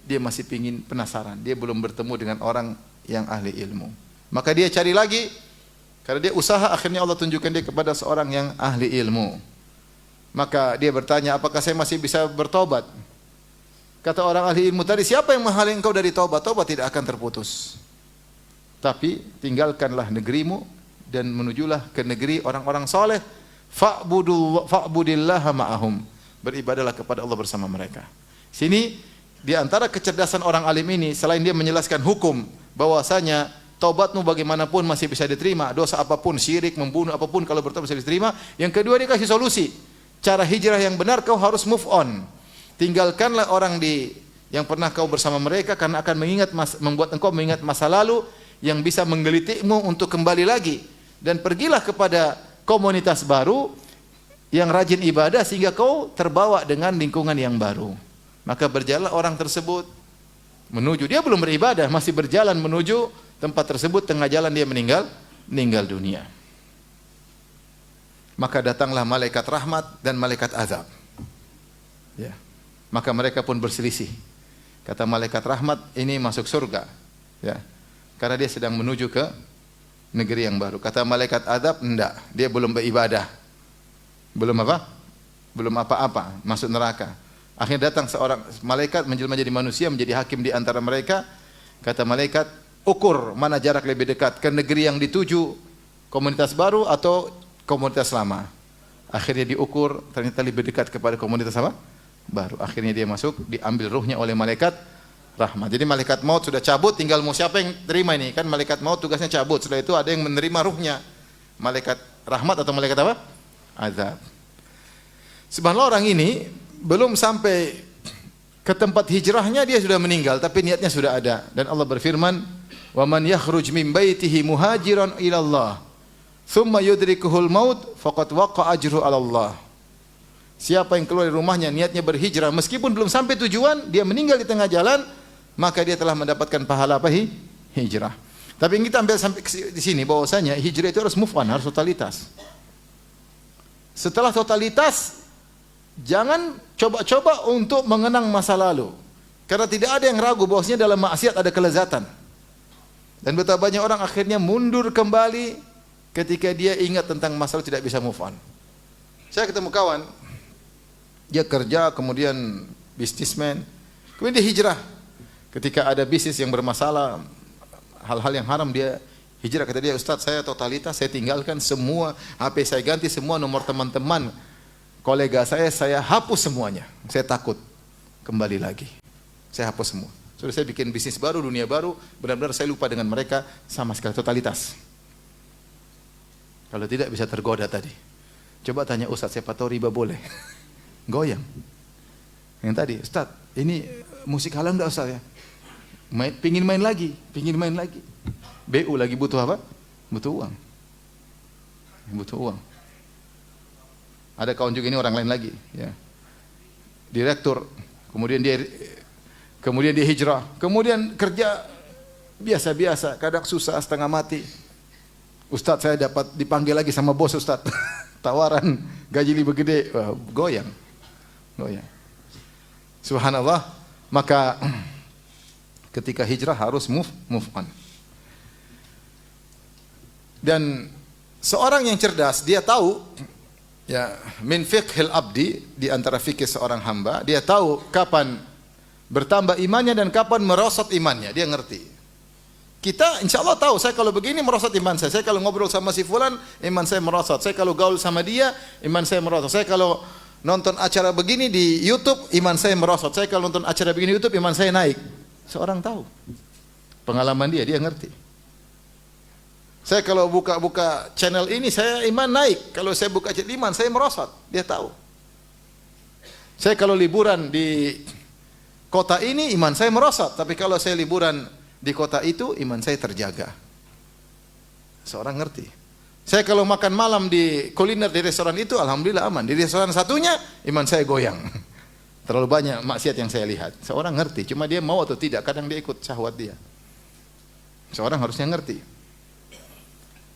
dia masih pingin penasaran. Dia belum bertemu dengan orang yang ahli ilmu. Maka dia cari lagi. Karena dia usaha, akhirnya Allah tunjukkan dia kepada seorang yang ahli ilmu. Maka dia bertanya, apakah saya masih bisa bertobat? Kata orang ahli ilmu tadi, siapa yang menghalangi engkau dari tobat? Tobat tidak akan terputus. Tapi tinggalkanlah negerimu dan menujulah ke negeri orang-orang soleh. Fa'budillaha ma'ahum. Beribadalah kepada Allah bersama mereka. Sini, di antara kecerdasan orang alim ini, selain dia menjelaskan hukum, bahwasanya tobatmu bagaimanapun masih bisa diterima. Dosa apapun, syirik, membunuh, apapun, kalau bertobat bisa diterima. Yang kedua, dia kasih solusi. Cara hijrah yang benar, kau harus move on. Tinggalkanlah orang yang pernah kau bersama mereka, karena akan membuat engkau mengingat masa lalu yang bisa menggelitikmu untuk kembali lagi. Dan pergilah kepada komunitas baru yang rajin ibadah sehingga kau terbawa dengan lingkungan yang baru. Maka berjalanlah orang tersebut menuju, dia belum beribadah, masih berjalan menuju tempat tersebut. Tengah jalan dia meninggal dunia. Maka datanglah malaikat rahmat dan malaikat azab. Ya. Maka mereka pun berselisih. Kata malaikat rahmat, ini masuk surga. Ya. Karena dia sedang menuju ke negeri yang baru. Kata malaikat azab, enggak, dia belum beribadah. Belum apa? Belum apa-apa, masuk neraka. Akhirnya datang seorang malaikat menjelma jadi manusia, menjadi hakim di antara mereka. Kata malaikat, ukur mana jarak lebih dekat, ke negeri yang dituju, komunitas baru atau komunitas lama. Akhirnya diukur, ternyata lebih dekat kepada komunitas apa? Baru. Akhirnya dia masuk, diambil ruhnya oleh malaikat rahmat. Jadi malaikat maut sudah cabut, tinggal mau siapa yang terima ini? Kan malaikat maut tugasnya cabut. Setelah itu ada yang menerima ruhnya. Malaikat rahmat atau malaikat apa? Azab. Subhanallah, orang ini belum sampai ke tempat hijrahnya dia sudah meninggal, tapi niatnya sudah ada. Dan Allah berfirman, "Wa man yakhruj min baitihi muhajiran ila Allah, thumma yudrikuhul maut, faqad waqa'a ajruhu 'ala Allah." Siapa yang keluar dari rumahnya niatnya berhijrah meskipun belum sampai tujuan, dia meninggal di tengah jalan, maka dia telah mendapatkan pahala apa? Hijrah. Tapi kita ambil sampai di sini bahwasanya hijrah itu harus move on, harus totalitas. Setelah totalitas, jangan coba-coba untuk mengenang masa lalu. Karena tidak ada yang ragu bahwasanya dalam maksiat ada kelezatan. Dan betapa banyak orang akhirnya mundur kembali ketika dia ingat tentang masa lalu, tidak bisa move on. Saya ketemu kawan, dia kerja, kemudian bisnismen, kemudian dia hijrah. Ketika ada bisnis yang bermasalah, hal-hal yang haram, dia hijrah. Kata dia, Ustaz, saya totalitas, saya tinggalkan semua, HP saya ganti, semua nomor teman-teman kolega saya hapus semuanya. Saya takut kembali lagi. Saya hapus semua. Sudah saya bikin bisnis baru, dunia baru, benar-benar saya lupa dengan mereka sama sekali, totalitas. Kalau tidak bisa tergoda tadi. Coba tanya Ustaz, siapa tahu riba boleh. Goyang. Yang tadi, Ustaz, ini musik halal enggak Ustaz ya? Pingin main lagi. BU lagi butuh apa? Butuh uang. Butuh uang. Ada kawan juga ini orang lain lagi, ya. Direktur, kemudian dia hijrah, kemudian kerja biasa-biasa, kadang susah setengah mati. Ustaz, saya dapat dipanggil lagi sama bos Ustaz. Tawaran gaji lebih gede. Wah, goyang. Subhanallah. Maka ketika hijrah harus move on. Dan seorang yang cerdas, dia tahu, ya, min fiqhil abdi, di antara fikih seorang hamba, dia tahu kapan bertambah imannya dan kapan merosot imannya, dia ngerti. Kita insya Allah tahu, saya kalau begini merosot iman saya. Saya kalau ngobrol sama si fulan, iman saya merosot. Saya kalau gaul sama dia, iman saya merosot. Saya kalau nonton acara begini di YouTube, iman saya merosot. Saya kalau nonton acara begini di YouTube, iman saya naik. Seorang tahu. Pengalaman dia ngerti. Saya kalau buka channel ini, saya iman naik. Kalau saya buka channel iman, saya merosot. Dia tahu. Saya kalau liburan di kota ini, iman saya merosot. Tapi kalau saya liburan di kota itu, iman saya terjaga. Seorang ngerti. Saya kalau makan malam di kuliner di restoran itu, alhamdulillah aman. Di restoran satunya, iman saya goyang. Terlalu banyak maksiat yang saya lihat. Seorang ngerti, cuma dia mau atau tidak, kadang dia ikut syahwat dia. Seorang harusnya ngerti.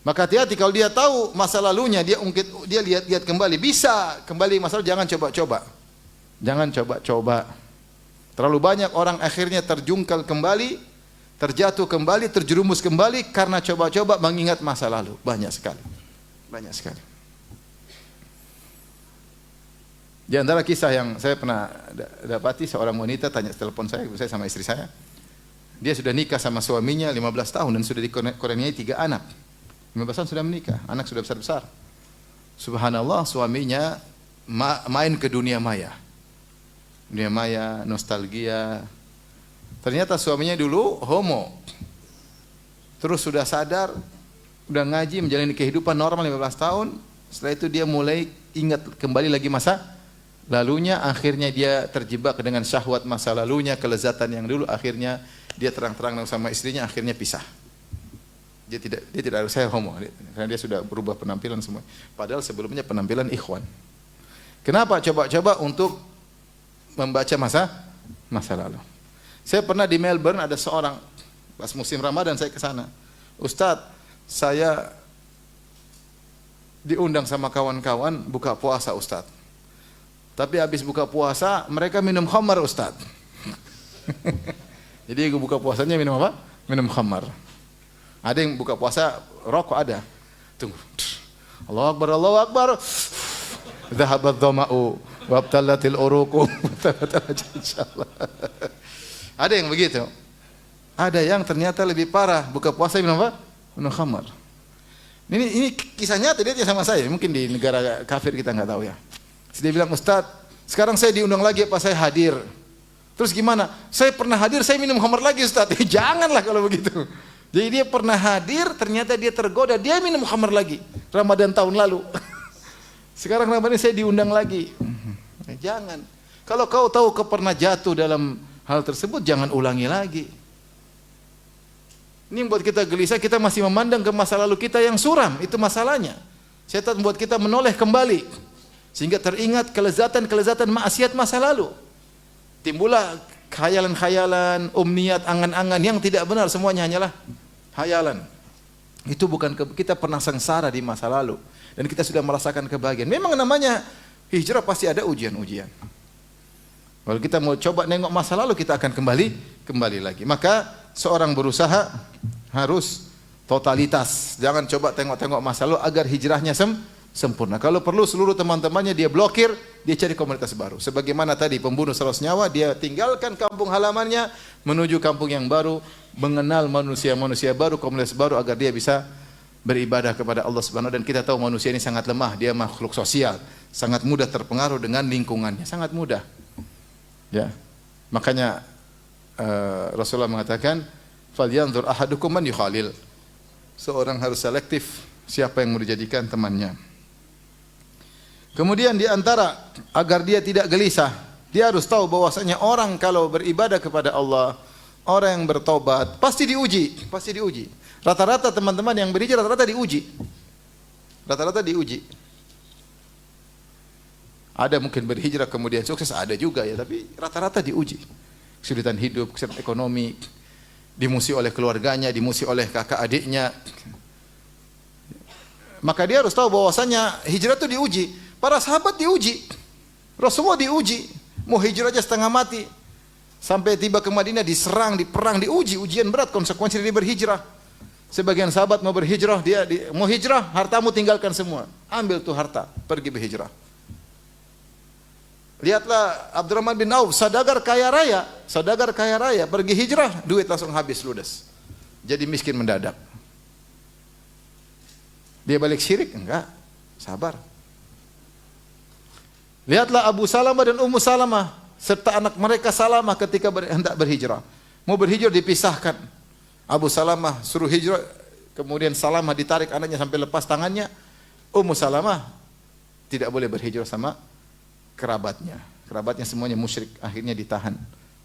Maka hati-hati kalau dia tahu masa lalunya, dia lihat kembali, bisa kembali masa lalu, jangan coba-coba. Jangan coba-coba. Terlalu banyak orang akhirnya terjungkal kembali, terjatuh kembali, terjerumus kembali karena coba-coba mengingat masa lalu. Banyak sekali. Banyak sekali. Di antara kisah yang saya pernah dapati, seorang wanita tanya telepon saya sama istri saya. Dia sudah nikah sama suaminya 15 tahun dan sudah dikaruniai 3 anak. 15 tahun sudah menikah, anak sudah besar-besar. Subhanallah, suaminya main ke dunia maya. Dunia maya, nostalgia. Ternyata suaminya dulu homo. Terus sudah sadar, udah ngaji, menjalani kehidupan normal 15 tahun. Setelah itu dia mulai ingat kembali lagi masa lalunya. Akhirnya dia terjebak dengan syahwat masa lalunya, kelezatan yang dulu. Akhirnya dia terang-terang sama istrinya, akhirnya pisah. Dia tidak saya homo, karena dia sudah berubah penampilan semua. Padahal sebelumnya penampilan ikhwan. Kenapa? Coba-coba untuk membaca masa lalu. Saya pernah di Melbourne, ada seorang, pas musim Ramadan saya ke sana. Ustadz, saya diundang sama kawan-kawan buka puasa Ustadz. Tapi habis buka puasa, mereka minum khamar Ustadz. Jadi buka puasanya minum apa? Minum khamar. Ada yang buka puasa rokok, ada. Tunggu. Allahu Akbar, Allahu Akbar. Dhahabat dhama'u wabtalatil uruqu. Insyaallah. Ada yang begitu. Ada yang ternyata lebih parah, buka puasa minum apa? Minum khamar. Ini kisah nyata dia sama saya. Mungkin di negara kafir kita nggak tahu ya. Dia bilang, Ustaz, sekarang saya diundang lagi apa saya hadir? Terus gimana? Saya pernah hadir, saya minum khamar lagi Ustaz. Janganlah kalau begitu. Jadi dia pernah hadir, ternyata dia tergoda, dia minum khamar lagi. Ramadan tahun lalu. Sekarang Ramadan saya diundang lagi. Jangan. Kalau kau tahu kau pernah jatuh dalam hal tersebut, jangan ulangi lagi. Ini membuat kita gelisah, kita masih memandang ke masa lalu kita yang suram, itu masalahnya. Setan membuat kita menoleh kembali, sehingga teringat kelezatan-kelezatan maksiat masa lalu. Timbullah khayalan-khayalan, umniat, angan-angan yang tidak benar, semuanya hanyalah khayalan. Itu bukan kita pernah sengsara di masa lalu, dan kita sudah merasakan kebahagiaan. Memang namanya hijrah pasti ada ujian-ujian. Kalau kita mau coba nengok masa lalu, kita akan kembali lagi. Maka seorang berusaha harus totalitas. Jangan coba tengok-tengok masa lalu agar hijrahnya sempurna. Kalau perlu seluruh teman-temannya dia blokir, dia cari komunitas baru. Sebagaimana tadi pembunuh 100 nyawa, dia tinggalkan kampung halamannya menuju kampung yang baru, mengenal manusia-manusia baru, komunitas baru agar dia bisa beribadah kepada Allah Subhanahu wa taala. Dan kita tahu manusia ini sangat lemah, dia makhluk sosial, sangat mudah terpengaruh dengan lingkungannya, sangat mudah. Ya. Makanya Rasulullah mengatakan, "Falyanzur ahadukum man yukhalil." Seorang harus selektif siapa yang mau dijadikan temannya. Kemudian di antara agar dia tidak gelisah, dia harus tahu bahwasanya orang kalau beribadah kepada Allah, orang yang bertobat pasti diuji, pasti diuji. Rata-rata teman-teman yang berhijrah rata-rata diuji. Rata-rata diuji. Ada mungkin berhijrah kemudian sukses, ada juga ya, tapi rata-rata diuji. Kesulitan hidup, kesulitan ekonomi, dimusuhi oleh keluarganya, dimusuhi oleh kakak adiknya. Maka dia harus tahu bahwasanya hijrah itu diuji. Para sahabat diuji. Rasulullah diuji. Mau hijrah aja setengah mati. Sampai tiba ke Madinah diserang, diperang, diuji, ujian berat konsekuensi dari berhijrah. Sebagian sahabat mau berhijrah, mau hijrah, hartamu tinggalkan semua. Ambil tuh harta, pergi berhijrah. Lihatlah Abdurrahman bin Auf, saudagar kaya raya, pergi hijrah, duit langsung habis ludes. jadi miskin mendadak. Dia balik syirik? Enggak, sabar. Lihatlah Abu Salamah dan Ummu Salamah serta anak mereka Salamah ketika hendak berhijrah. Mau berhijrah dipisahkan. Abu Salamah suruh hijrah, kemudian Salamah ditarik anaknya sampai lepas tangannya. Ummu Salamah tidak boleh berhijrah sama kerabatnya. Kerabatnya semuanya musyrik, akhirnya ditahan.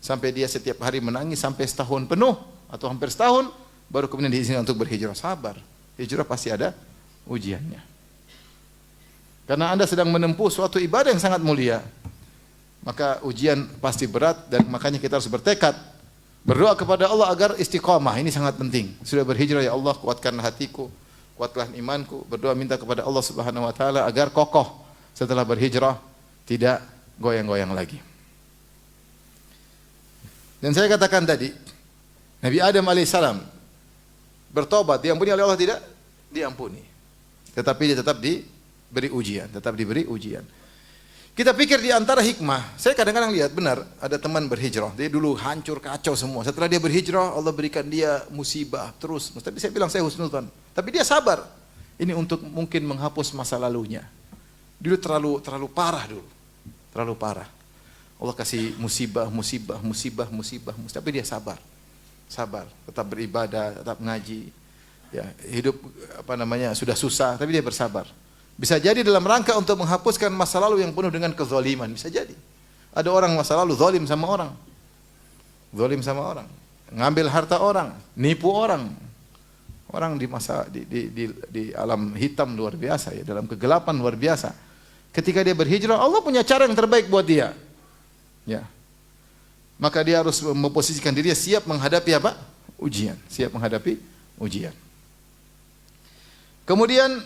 Sampai dia setiap hari menangis sampai setahun penuh atau hampir setahun, baru kemudian diizinkan untuk berhijrah. Sabar. Hijrah pasti ada ujiannya. Karena Anda sedang menempuh suatu ibadah yang sangat mulia, maka ujian pasti berat, dan makanya kita harus bertekad berdoa kepada Allah agar istiqamah. Ini sangat penting. Sudah berhijrah, ya Allah kuatkanlah hatiku, kuatkanlah imanku. Berdoa minta kepada Allah Subhanahu wa taala agar kokoh setelah berhijrah, tidak goyang-goyang lagi. Dan saya katakan tadi, Nabi Adam alaihissalam bertobat, diampuni oleh Allah tidak? Diampuni. Tetapi dia tetap diberi ujian, tetap diberi ujian. Kita pikir di antara hikmah, saya kadang-kadang lihat benar ada teman berhijrah, dia dulu hancur kacau semua. Setelah dia berhijrah, Allah berikan dia musibah terus. Tapi saya bilang saya husnuzan. Tapi dia sabar. Ini untuk mungkin menghapus masa lalunya. Dulu terlalu parah dulu. Terlalu parah. Allah kasih musibah. Tapi dia sabar. Sabar, tetap beribadah, tetap ngaji. Ya, hidup sudah susah, tapi dia bersabar. Bisa jadi dalam rangka untuk menghapuskan masa lalu yang penuh dengan kezaliman, bisa jadi. Ada orang masa lalu zalim sama orang. Zalim sama orang, ngambil harta orang, nipu orang. Orang di alam hitam luar biasa ya, dalam kegelapan luar biasa. Ketika dia berhijrah, Allah punya cara yang terbaik buat dia. Ya. Maka dia harus memposisikan dirinya siap menghadapi apa? Ujian, siap menghadapi ujian. Kemudian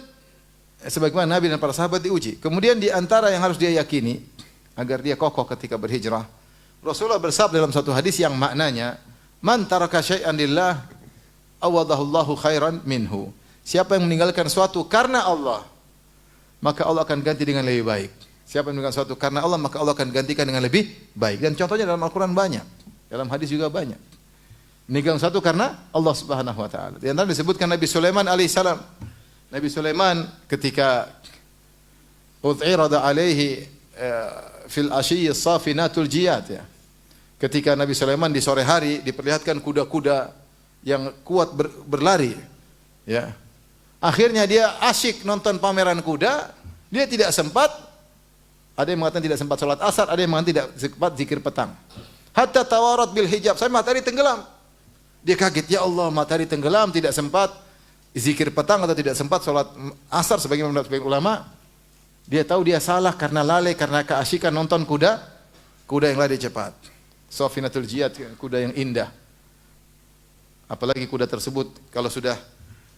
sebagaimana Nabi dan para sahabat diuji. Kemudian di antara yang harus dia yakini agar dia kokoh ketika berhijrah, Rasulullah bersabda dalam satu hadis yang maknanya, "Man taraka syai'an lillah, awadahullahu khairan minhu." Siapa yang meninggalkan suatu karena Allah, maka Allah akan ganti dengan lebih baik. Siapa yang meninggalkan suatu karena Allah, maka Allah akan gantikan dengan lebih baik. Dan contohnya dalam Al-Quran banyak, dalam hadis juga banyak. Meninggalkan suatu karena Allah Subhanahu wa taala. Di antara disebutkan Nabi Sulaiman alaihissalam. Nabi Sulaiman ketika ud'irada alaihi fil ashiyyi safinatul jiyad ya. Ketika Nabi Sulaiman di sore hari diperlihatkan kuda-kuda yang kuat berlari ya. Akhirnya dia asyik nonton pameran kuda, dia tidak sempat, ada yang mengatakan tidak sempat salat asar, ada yang mengatakan tidak sempat zikir petang. Hatta tawarat bil hijab, sampai matahari tenggelam. Dia kaget, ya Allah, matahari tenggelam, tidak sempat zikir petang atau tidak sempat salat asar sebagaimana pendapat ulama. Dia tahu dia salah karena lalai, karena keasyikan nonton kuda yang lari cepat. Safinatul jiyad, kuda yang indah. Apalagi kuda tersebut kalau sudah,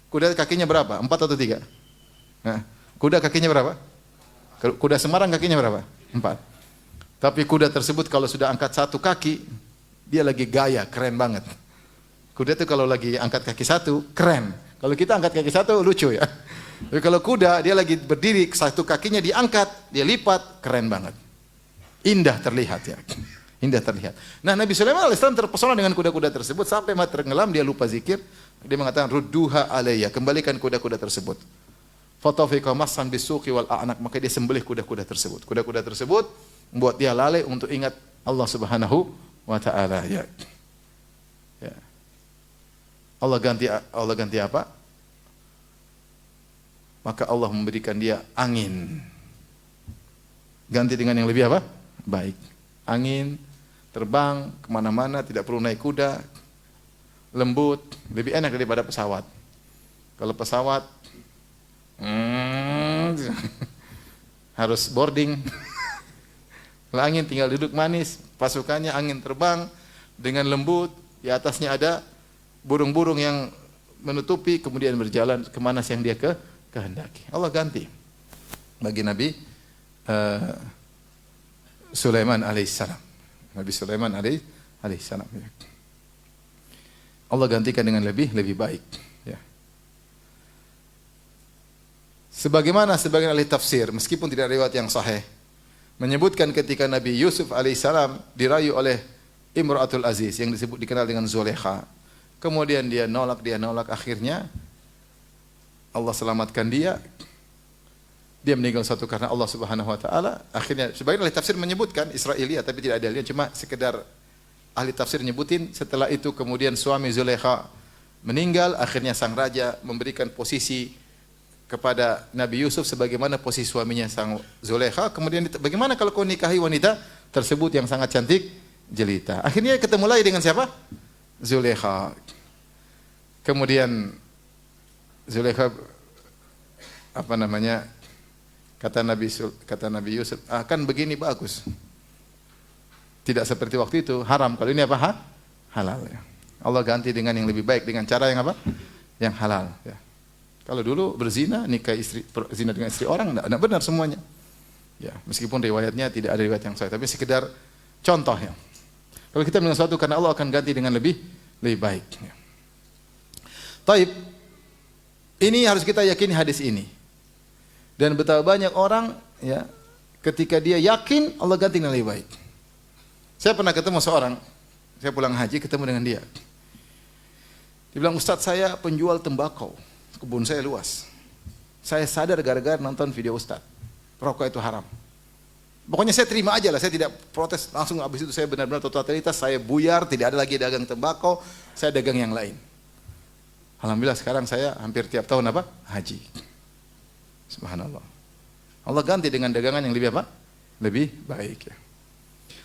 kuda kakinya berapa? 4 atau 3? Nah, kuda kakinya berapa? Kuda Semarang kakinya berapa? 4. Tapi kuda tersebut kalau sudah angkat satu kaki, dia lagi gaya, keren banget. Kuda itu kalau lagi angkat kaki satu, keren. Kalau kita angkat kaki satu, lucu ya. Tapi kalau kuda, dia lagi berdiri, satu kakinya diangkat, dia lipat, keren banget. Indah terlihat ya. Indah terlihat. Nah, Nabi Sulaiman alaihissalam terpesona dengan kuda-kuda tersebut, sampai mati tenggelam, dia lupa zikir. Dia mengatakan, rudduha alayya, kembalikan kuda-kuda tersebut. Fatafiqa massan bisuqi wal a'naq, maka dia sembelih kuda-kuda tersebut. Kuda-kuda tersebut membuat dia lalai untuk ingat Allah Subhanahu wa taala ya. Ya. Allah ganti apa? Maka Allah memberikan dia angin. Ganti dengan yang lebih apa? Baik. Angin, terbang kemana-mana, tidak perlu naik kuda, lembut, lebih enak daripada pesawat. Kalau pesawat harus boarding. Kalau angin tinggal duduk manis, pasukannya angin terbang dengan lembut, di atasnya ada burung-burung yang menutupi, kemudian berjalan kemana yang dia kehendaki. Allah ganti bagi Nabi Sulaiman alaihissalam. Nabi Sulaiman alaihissalam. Allah gantikan dengan lebih baik. Ya. Sebagaimana sebagian ahli tafsir, meskipun tidak riwayat yang sahih, menyebutkan ketika Nabi Yusuf alaihissalam dirayu oleh Imra'atul Aziz yang dikenal dengan Zulekha. Kemudian dia nolak, akhirnya Allah selamatkan dia. Dia meninggal satu karena Allah Subhanahu wa taala. Akhirnya sebagian ahli tafsir menyebutkan Israiliyah, tapi tidak ada dalilnya, cuma sekedar ahli tafsir nyebutin. Setelah itu kemudian suami Zulaikha meninggal, akhirnya sang raja memberikan posisi kepada Nabi Yusuf sebagaimana posisi suaminya sang Zulaikha. Kemudian bagaimana kalau kau nikahi wanita tersebut yang sangat cantik jelita? Akhirnya ketemu lagi dengan siapa? Zulaikha. Kemudian Zulaikha kata Nabi Yusuf, akan begini bagus. Tidak seperti waktu itu haram. Kalau ini apa? Halal. Ya. Allah ganti dengan yang lebih baik, dengan cara yang apa? Yang halal. Ya. Kalau dulu berzina, zina dengan istri orang, tidak benar semuanya. Ya, meskipun riwayatnya tidak ada riwayat yang sahih, tapi sekedar contoh ya. Kalau kita melakukan sesuatu karena Allah akan ganti dengan lebih baik. Ya. Taib, ini harus kita yakini hadis ini. Dan betapa banyak orang ya, ketika dia yakin Allah ganti dengan lebih baik. Saya pernah ketemu seorang, saya pulang haji ketemu dengan dia. Dia bilang, Ustaz, saya penjual tembakau, kebun saya luas. Saya sadar gara-gara nonton video Ustaz, rokok itu haram. Pokoknya saya terima aja lah, saya tidak protes. Langsung habis itu saya benar-benar totalitas, saya buyar, tidak ada lagi dagang tembakau, saya dagang yang lain. Alhamdulillah sekarang saya hampir tiap tahun apa? Haji. Subhanallah. Allah ganti dengan dagangan yang lebih apa? Lebih baik ya.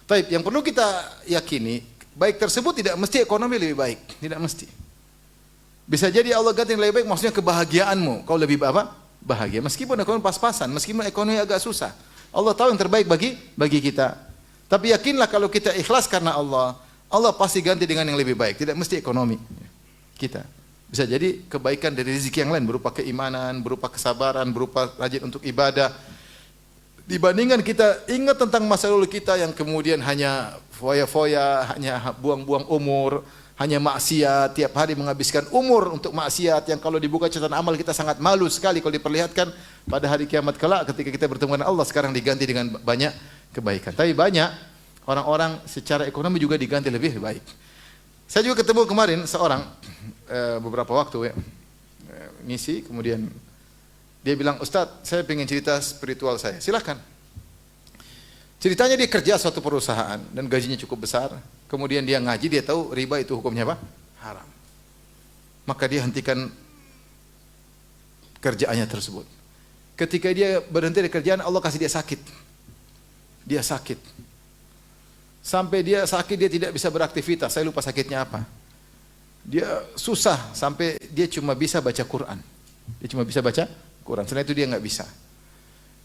Taib, yang perlu kita yakini, baik tersebut tidak mesti ekonomi lebih baik, tidak mesti. Bisa jadi Allah ganti yang lebih baik, maksudnya kebahagiaanmu, kau lebih apa? Bahagia. Meskipun ekonomi pas-pasan, meskipun ekonomi agak susah, Allah tahu yang terbaik bagi kita. Tapi yakinlah kalau kita ikhlas karena Allah, Allah pasti ganti dengan yang lebih baik, tidak mesti ekonomi kita. Bisa jadi kebaikan dari rezeki yang lain berupa keimanan, berupa kesabaran, berupa rajin untuk ibadah. Dibandingkan kita ingat tentang masa lalu kita yang kemudian hanya foya-foya, hanya buang-buang umur, hanya maksiat, tiap hari menghabiskan umur untuk maksiat yang kalau dibuka catatan amal kita sangat malu sekali kalau diperlihatkan pada hari kiamat kelak ketika kita bertemu dengan Allah, sekarang diganti dengan banyak kebaikan. Tapi banyak orang-orang secara ekonomi juga diganti lebih baik. Saya juga ketemu kemarin seorang beberapa waktu ya, ngisi, kemudian dia bilang, Ustadz, saya pengen cerita spiritual saya. Silahkan. Ceritanya dia kerja suatu perusahaan dan gajinya cukup besar. Kemudian dia ngaji, dia tahu riba itu hukumnya apa? Haram. Maka dia hentikan kerjaannya tersebut. Ketika dia berhenti dari kerjaan, Allah kasih dia sakit. Dia sakit. Sampai dia sakit, dia tidak bisa beraktivitas. Saya lupa sakitnya apa. Dia susah sampai dia cuma bisa baca Quran. Dia cuma bisa baca Quran. Selain itu dia nggak bisa.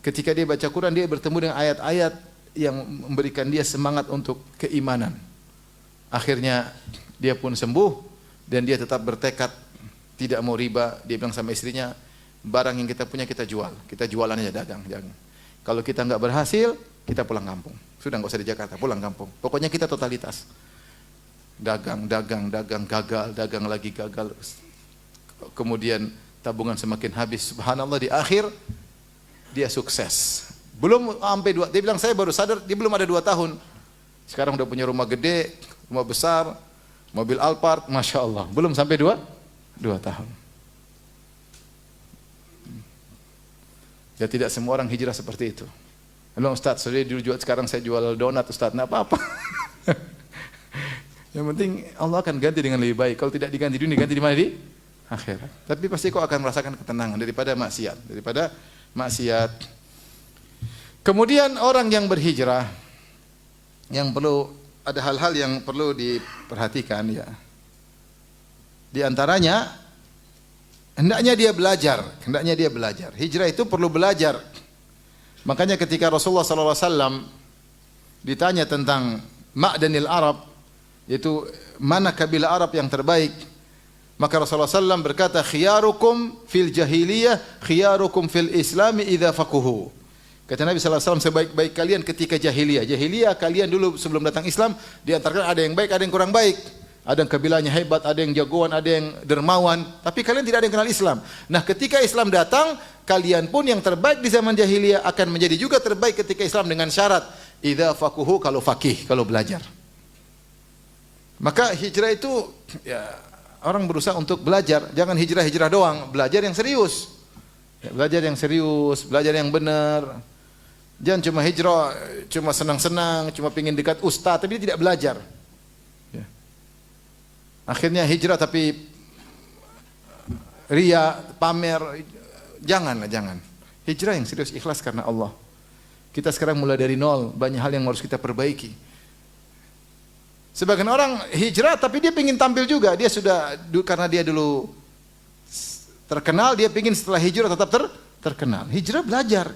Ketika dia baca Quran, dia bertemu dengan ayat-ayat yang memberikan dia semangat untuk keimanan. Akhirnya dia pun sembuh dan dia tetap bertekad tidak mau riba. Dia bilang sama istrinya, barang yang kita punya kita jual. Kita jualan aja, dagang. Kalau kita nggak berhasil, kita pulang kampung. Sudah nggak usah di Jakarta, pulang kampung. Pokoknya kita totalitas. Dagang, gagal, dagang lagi gagal. Kemudian tabungan semakin habis. Subhanallah, di akhir dia sukses. Belum sampai dia bilang saya baru sadar, dia belum ada 2 tahun. Sekarang udah punya rumah gede, rumah besar, mobil Alphard, Masya Allah. Belum sampai 2 tahun. Ya tidak semua orang hijrah seperti itu. Halo Ustaz, saya dulu jual, sekarang saya jual donat Ustaz, nah apa-apa. Yang penting Allah akan ganti dengan lebih baik. Kalau tidak diganti dunia, diganti di mana? Di akhirat. Tapi pasti kau akan merasakan ketenangan daripada maksiat. Kemudian orang yang berhijrah, yang perlu, ada hal-hal yang perlu diperhatikan ya. Di antaranya, hendaknya dia belajar. Hijrah itu perlu belajar. Makanya ketika Rasulullah SAW ditanya tentang Ma'danil Arab, yaitu mana kabilah Arab yang terbaik, maka Rasulullah SAW berkata, khiyarukum fil jahiliyah, khiyarukum fil islami idza faquhu. Kata Nabi SAW, sebaik-baik kalian ketika jahiliyah. Jahiliyah kalian dulu sebelum datang Islam, di antara kalian ada yang baik, ada yang kurang baik. Ada yang kabilahnya hebat, ada yang jagoan, ada yang dermawan, tapi kalian tidak ada yang kenal Islam. Nah, ketika Islam datang, kalian pun yang terbaik di zaman jahiliyah akan menjadi juga terbaik ketika Islam, dengan syarat idza faquhu, kalau faqih, kalau belajar. Maka hijrah itu ya orang berusaha untuk belajar, jangan hijrah-hijrah doang, belajar yang serius. Ya, belajar yang serius, belajar yang benar. Jangan cuma hijrah, cuma senang-senang, cuma pingin dekat ustaz, tapi dia tidak belajar. Ya. Akhirnya hijrah tapi ria, pamer, janganlah, jangan. Hijrah yang serius, ikhlas karena Allah. Kita sekarang mulai dari nol, banyak hal yang harus kita perbaiki. Sebagian orang hijrah tapi dia ingin tampil juga, dia sudah karena dia dulu terkenal, dia ingin setelah hijrah tetap terkenal. Hijrah belajar.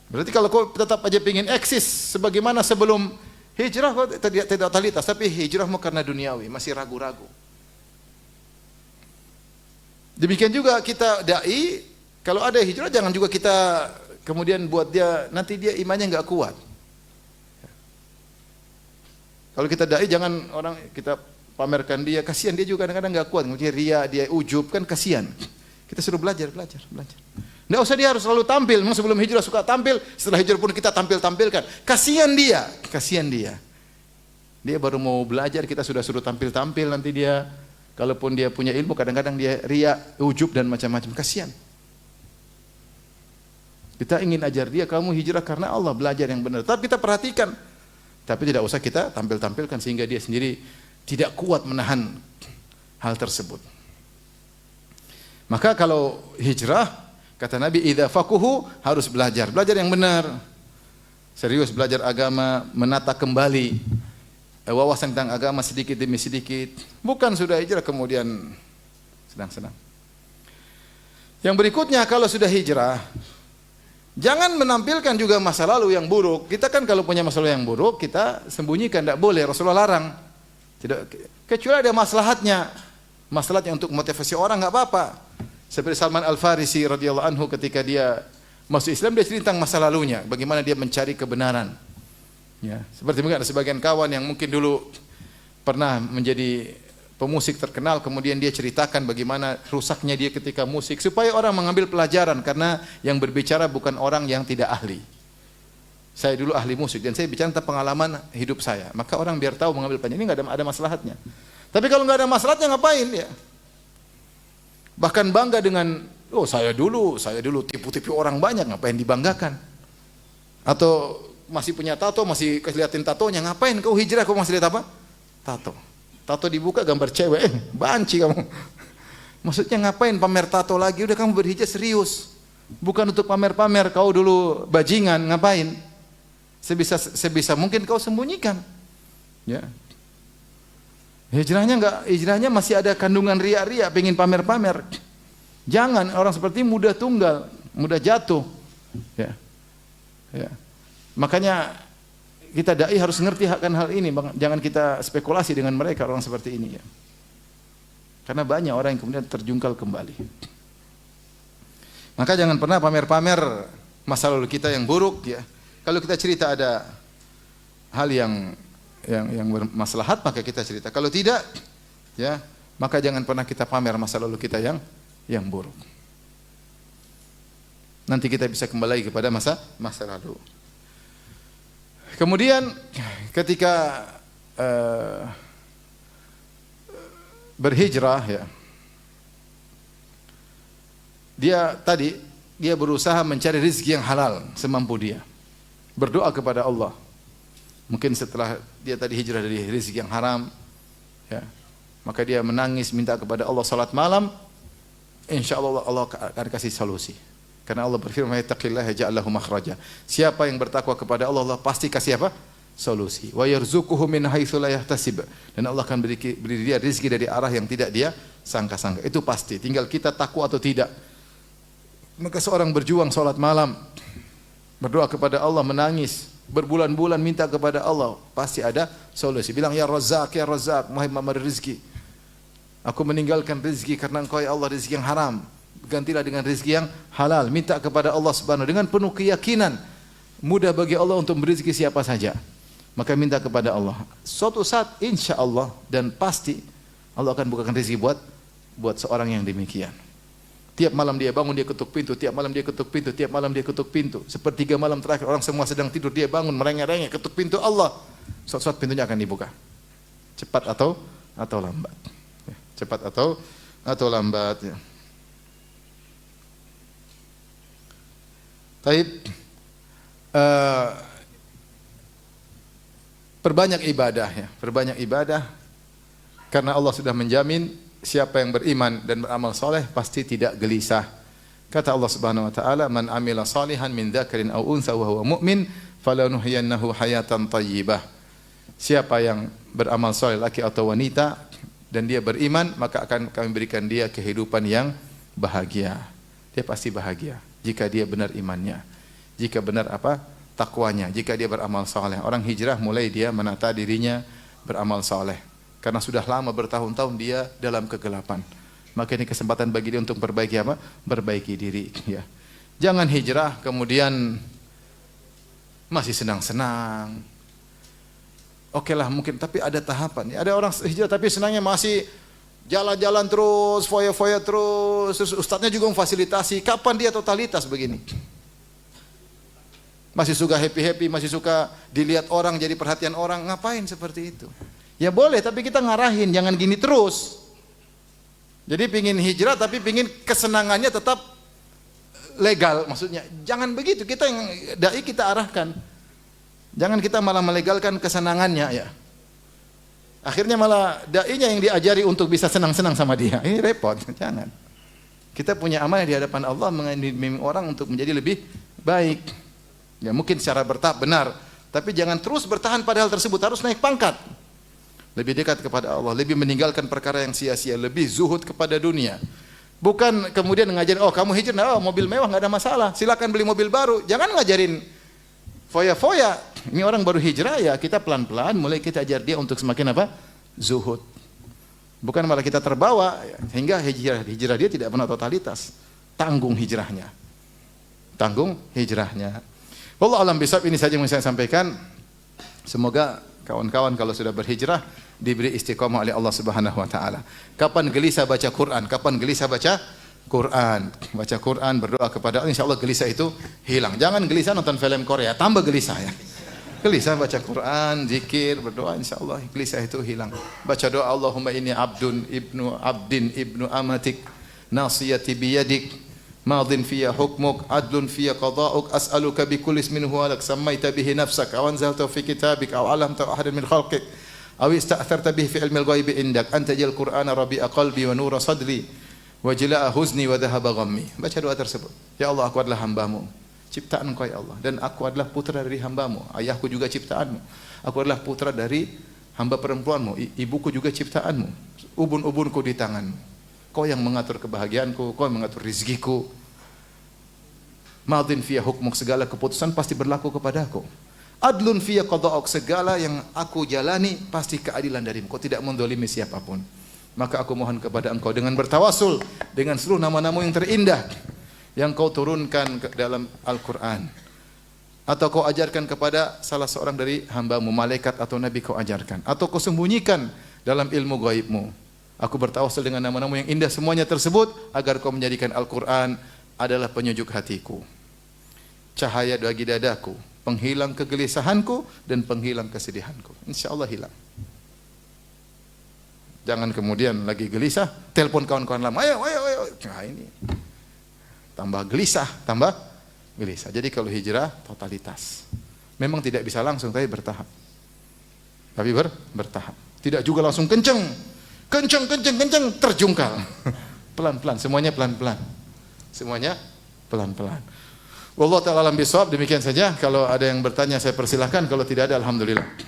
Berarti kalau kau tetap aja ingin eksis sebagaimana sebelum hijrah, kau tidak totalitas, tapi hijrahmu karena duniawi, masih ragu-ragu. Demikian juga kita dai, kalau ada hijrah jangan juga kita kemudian buat dia, nanti dia imannya enggak kuat. Kalau kita dai jangan orang kita pamerkan dia, kasihan dia juga kadang-kadang enggak kuat, kemudian ria, dia ujub, kan kasihan. Kita suruh belajar. Enggak usah dia harus selalu tampil, memang sebelum hijrah suka tampil, setelah hijrah pun kita tampilkan. Kasihan dia. Dia baru mau belajar, kita sudah suruh tampil, nanti dia kalaupun dia punya ilmu, kadang-kadang dia ria, ujub dan macam-macam. Kasihan. Kita ingin ajar dia, kamu hijrah karena Allah, belajar yang benar. Tapi kita perhatikan. Tapi tidak usah kita tampilkan sehingga dia sendiri tidak kuat menahan hal tersebut. Maka kalau hijrah, kata Nabi, idza faquhu, harus belajar yang benar. Serius belajar agama, menata kembali wawasan tentang agama sedikit demi sedikit. Bukan sudah hijrah kemudian senang-senang. Yang berikutnya, kalau sudah hijrah, jangan menampilkan juga masa lalu yang buruk. Kita kan kalau punya masa lalu yang buruk, kita sembunyikan, tidak boleh. Rasulullah larang. Tidak, kecuali ada maslahatnya. Maslahatnya untuk motivasi orang enggak apa-apa. Seperti Salman Al-Farisi radhiyallahu anhu, ketika dia masuk Islam, dia cerita tentang masa lalunya, bagaimana dia mencari kebenaran. Ya, seperti mungkin ada sebagian kawan yang mungkin dulu pernah menjadi pemusik terkenal, kemudian dia ceritakan bagaimana rusaknya dia ketika musik, supaya orang mengambil pelajaran, karena yang berbicara bukan orang yang tidak ahli. Saya dulu ahli musik dan saya bicara tentang pengalaman hidup saya, maka orang biar tahu mengambil pelajaran. Ini nggak ada maslahatnya. Tapi kalau nggak ada maslahatnya ngapain ya? Bahkan bangga dengan, oh saya dulu tipu-tipu orang banyak, ngapain dibanggakan? Atau masih punya tato, masih kelihatan tatonya, ngapain kau hijrah kau masih lihat apa? Tato dibuka gambar cewek, banci kamu. Maksudnya ngapain pamer tato lagi? Udah kamu berhijrah serius. Bukan untuk pamer-pamer, kau dulu bajingan, ngapain? Sebisa mungkin kau sembunyikan. Ya. Hijrahnya masih ada kandungan ria-ria, pengen pamer-pamer. Jangan, orang seperti ini mudah tunggal, mudah jatuh. Ya. Makanya kita dai harus ngerti akan hal ini, jangan kita spekulasi dengan mereka orang seperti ini ya. Karena banyak orang yang kemudian terjungkal kembali. Maka jangan pernah pamer-pamer masa lalu kita yang buruk ya. Kalau kita cerita ada hal yang bermaslahat, maka kita cerita. Kalau tidak, ya, maka jangan pernah kita pamer masa lalu kita yang buruk. Nanti kita bisa kembali kepada masa lalu. Kemudian ketika berhijrah ya, dia berusaha mencari rezeki yang halal semampu dia. Berdoa kepada Allah. Mungkin setelah dia tadi hijrah dari rezeki yang haram, ya, maka dia menangis minta kepada Allah salat malam, insya Allah akan kasih solusi. Karena Allah berfirman, "Yattaqillaha yaj'al lahu makhraja." Siapa yang bertakwa kepada Allah, Allah pasti kasih apa? Solusi. Wa yarzuquhu min haitsu la yahtasib. Dan Allah akan beri dia rezeki dari arah yang tidak dia sangka-sangka. Itu pasti. Tinggal kita takwa atau tidak. Maka seorang berjuang salat malam, berdoa kepada Allah, menangis, berbulan-bulan minta kepada Allah, pasti ada solusi. Bilang, ya Razzaq, Maha memberi rezeki. Aku meninggalkan rezeki karena Engkau ya Allah rezeki yang haram. Gantilah dengan rezeki yang halal. Minta kepada Allah Subhanahu dengan penuh keyakinan. Mudah bagi Allah untuk memberi rezeki siapa saja. Maka minta kepada Allah. Suatu saat insya Allah dan pasti Allah akan bukakan rezeki buat seorang yang demikian. Tiap malam dia bangun, dia ketuk pintu. Tiap malam dia ketuk pintu. Tiap malam dia ketuk pintu. Sepertiga malam terakhir orang semua sedang tidur, dia bangun merengek-rengek ketuk pintu Allah. Suatu saat pintunya akan dibuka. Cepat atau atau lambat. Ya, cepat atau lambat. Ya. Taib, perbanyak ibadah ya, perbanyak ibadah karena Allah sudah menjamin siapa yang beriman dan beramal soleh pasti tidak gelisah. Kata Allah Subhanahu wa taala, "Man amila salihan min dzakarin aw untha wa huwa mu'min, falanuhyiyannahu hayatan thayyibah." Siapa yang beramal soleh laki atau wanita dan dia beriman, maka akan kami berikan dia kehidupan yang bahagia. Dia pasti bahagia jika dia benar imannya. Jika benar takwanya, jika dia beramal soleh. Orang hijrah mulai dia menata dirinya beramal soleh. Karena sudah lama bertahun-tahun dia dalam kegelapan. Maka ini kesempatan bagi dia untuk perbaiki diri. Ya. Jangan hijrah kemudian masih senang-senang. Oke lah mungkin, tapi ada tahapan. Ada orang hijrah tapi senangnya masih jalan-jalan terus, foya-foya terus ustadznya juga memfasilitasi. Kapan dia totalitas begini? Masih suka happy-happy, masih suka dilihat orang, jadi perhatian orang. Ngapain seperti itu? Ya boleh, tapi kita ngarahin, jangan gini terus. Jadi pingin hijrah tapi pingin kesenangannya tetap legal, maksudnya jangan begitu. Kita yang dai kita arahkan, jangan kita malah melegalkan kesenangannya ya. Akhirnya malah dainya yang diajari untuk bisa senang-senang sama dia. Ini repot, jangan. Kita punya amanah di hadapan Allah mengimbing orang untuk menjadi lebih baik. Ya mungkin secara bertahap benar, tapi jangan terus bertahan pada hal tersebut, harus naik pangkat. Lebih dekat kepada Allah, lebih meninggalkan perkara yang sia-sia, lebih zuhud kepada dunia. Bukan kemudian ngajarin, oh kamu hijrah, oh mobil mewah nggak ada masalah, silakan beli mobil baru. Jangan ngajarin foya-foya. Ini orang baru hijrah ya, kita pelan-pelan mulai kita ajar dia untuk semakin zuhud. Bukan malah kita terbawa hingga hijrah dia tidak pernah totalitas. Tanggung hijrahnya. Wallahu alam bisawab, ini saja yang saya sampaikan. Semoga kawan-kawan kalau sudah berhijrah diberi istiqomah oleh Allah Subhanahu wa taala. Kapan gelisah baca Quran? Baca Quran, berdoa kepada Allah, insyaallah gelisah itu hilang. Jangan gelisah nonton film Korea, tambah gelisah ya. Gelisah baca Quran, zikir, berdoa, insyaallah gelisah itu hilang. Baca doa, Allahumma inni ibnu amatik, nasiyati biyadik, madin fiyya hukmuk, adlun fiyya qada'uk, as'aluka bi kulli ismin huwa lak sammaita bihi nafsak aw anzalta fi kitabik aw 'allamta ahadan min khalqik aw ista'tharta bihi fi 'ilmil ghaibi indak anta jal qur'ana rabi'a qalbi wa nura sadri wa jala'a huzni wa dhahaba ghammi. Baca doa tersebut. Ya Allah, aku adalah hamba-Mu, ciptaan Engkau ya Allah, dan aku adalah putra dari hamba-Mu. Ayahku juga ciptaan-Mu. Aku adalah putra dari hamba perempuan-Mu. Ibuku juga ciptaan-Mu. Ubun-ubunku di tangan-Mu. Kau yang mengatur kebahagiaanku, Kau yang mengatur rizkiku. Madin fiyya hukmuk, segala keputusan pasti berlaku kepadaku. Adlun fiyya qada'uk, segala yang aku jalani pasti keadilan darimu. Kau tidak mendolimi siapapun. Maka aku mohon kepada Engkau dengan bertawasul dengan seluruh nama-Namu yang terindah yang Kau turunkan ke dalam Al-Quran, atau Kau ajarkan kepada salah seorang dari hamba-Mu, malaikat atau nabi Kau ajarkan, atau Kau sembunyikan dalam ilmu gaib-Mu. Aku bertawasul dengan nama-Namu yang indah semuanya tersebut agar Kau menjadikan Al-Quran adalah penyejuk hatiku, cahaya bagi dadaku, penghilang kegelisahanku dan penghilang kesedihanku. InsyaAllah hilang. Jangan kemudian lagi gelisah, telepon kawan-kawan lama, ayo. Nah ini tambah gelisah. Jadi kalau hijrah totalitas. Memang tidak bisa langsung, tapi bertahap. Bertahap. Tidak juga langsung kenceng, terjungkal. Pelan-pelan, semuanya pelan-pelan. Wallahu ta'ala alam bisawab. Demikian saja. Kalau ada yang bertanya saya persilahkan, kalau tidak ada alhamdulillah.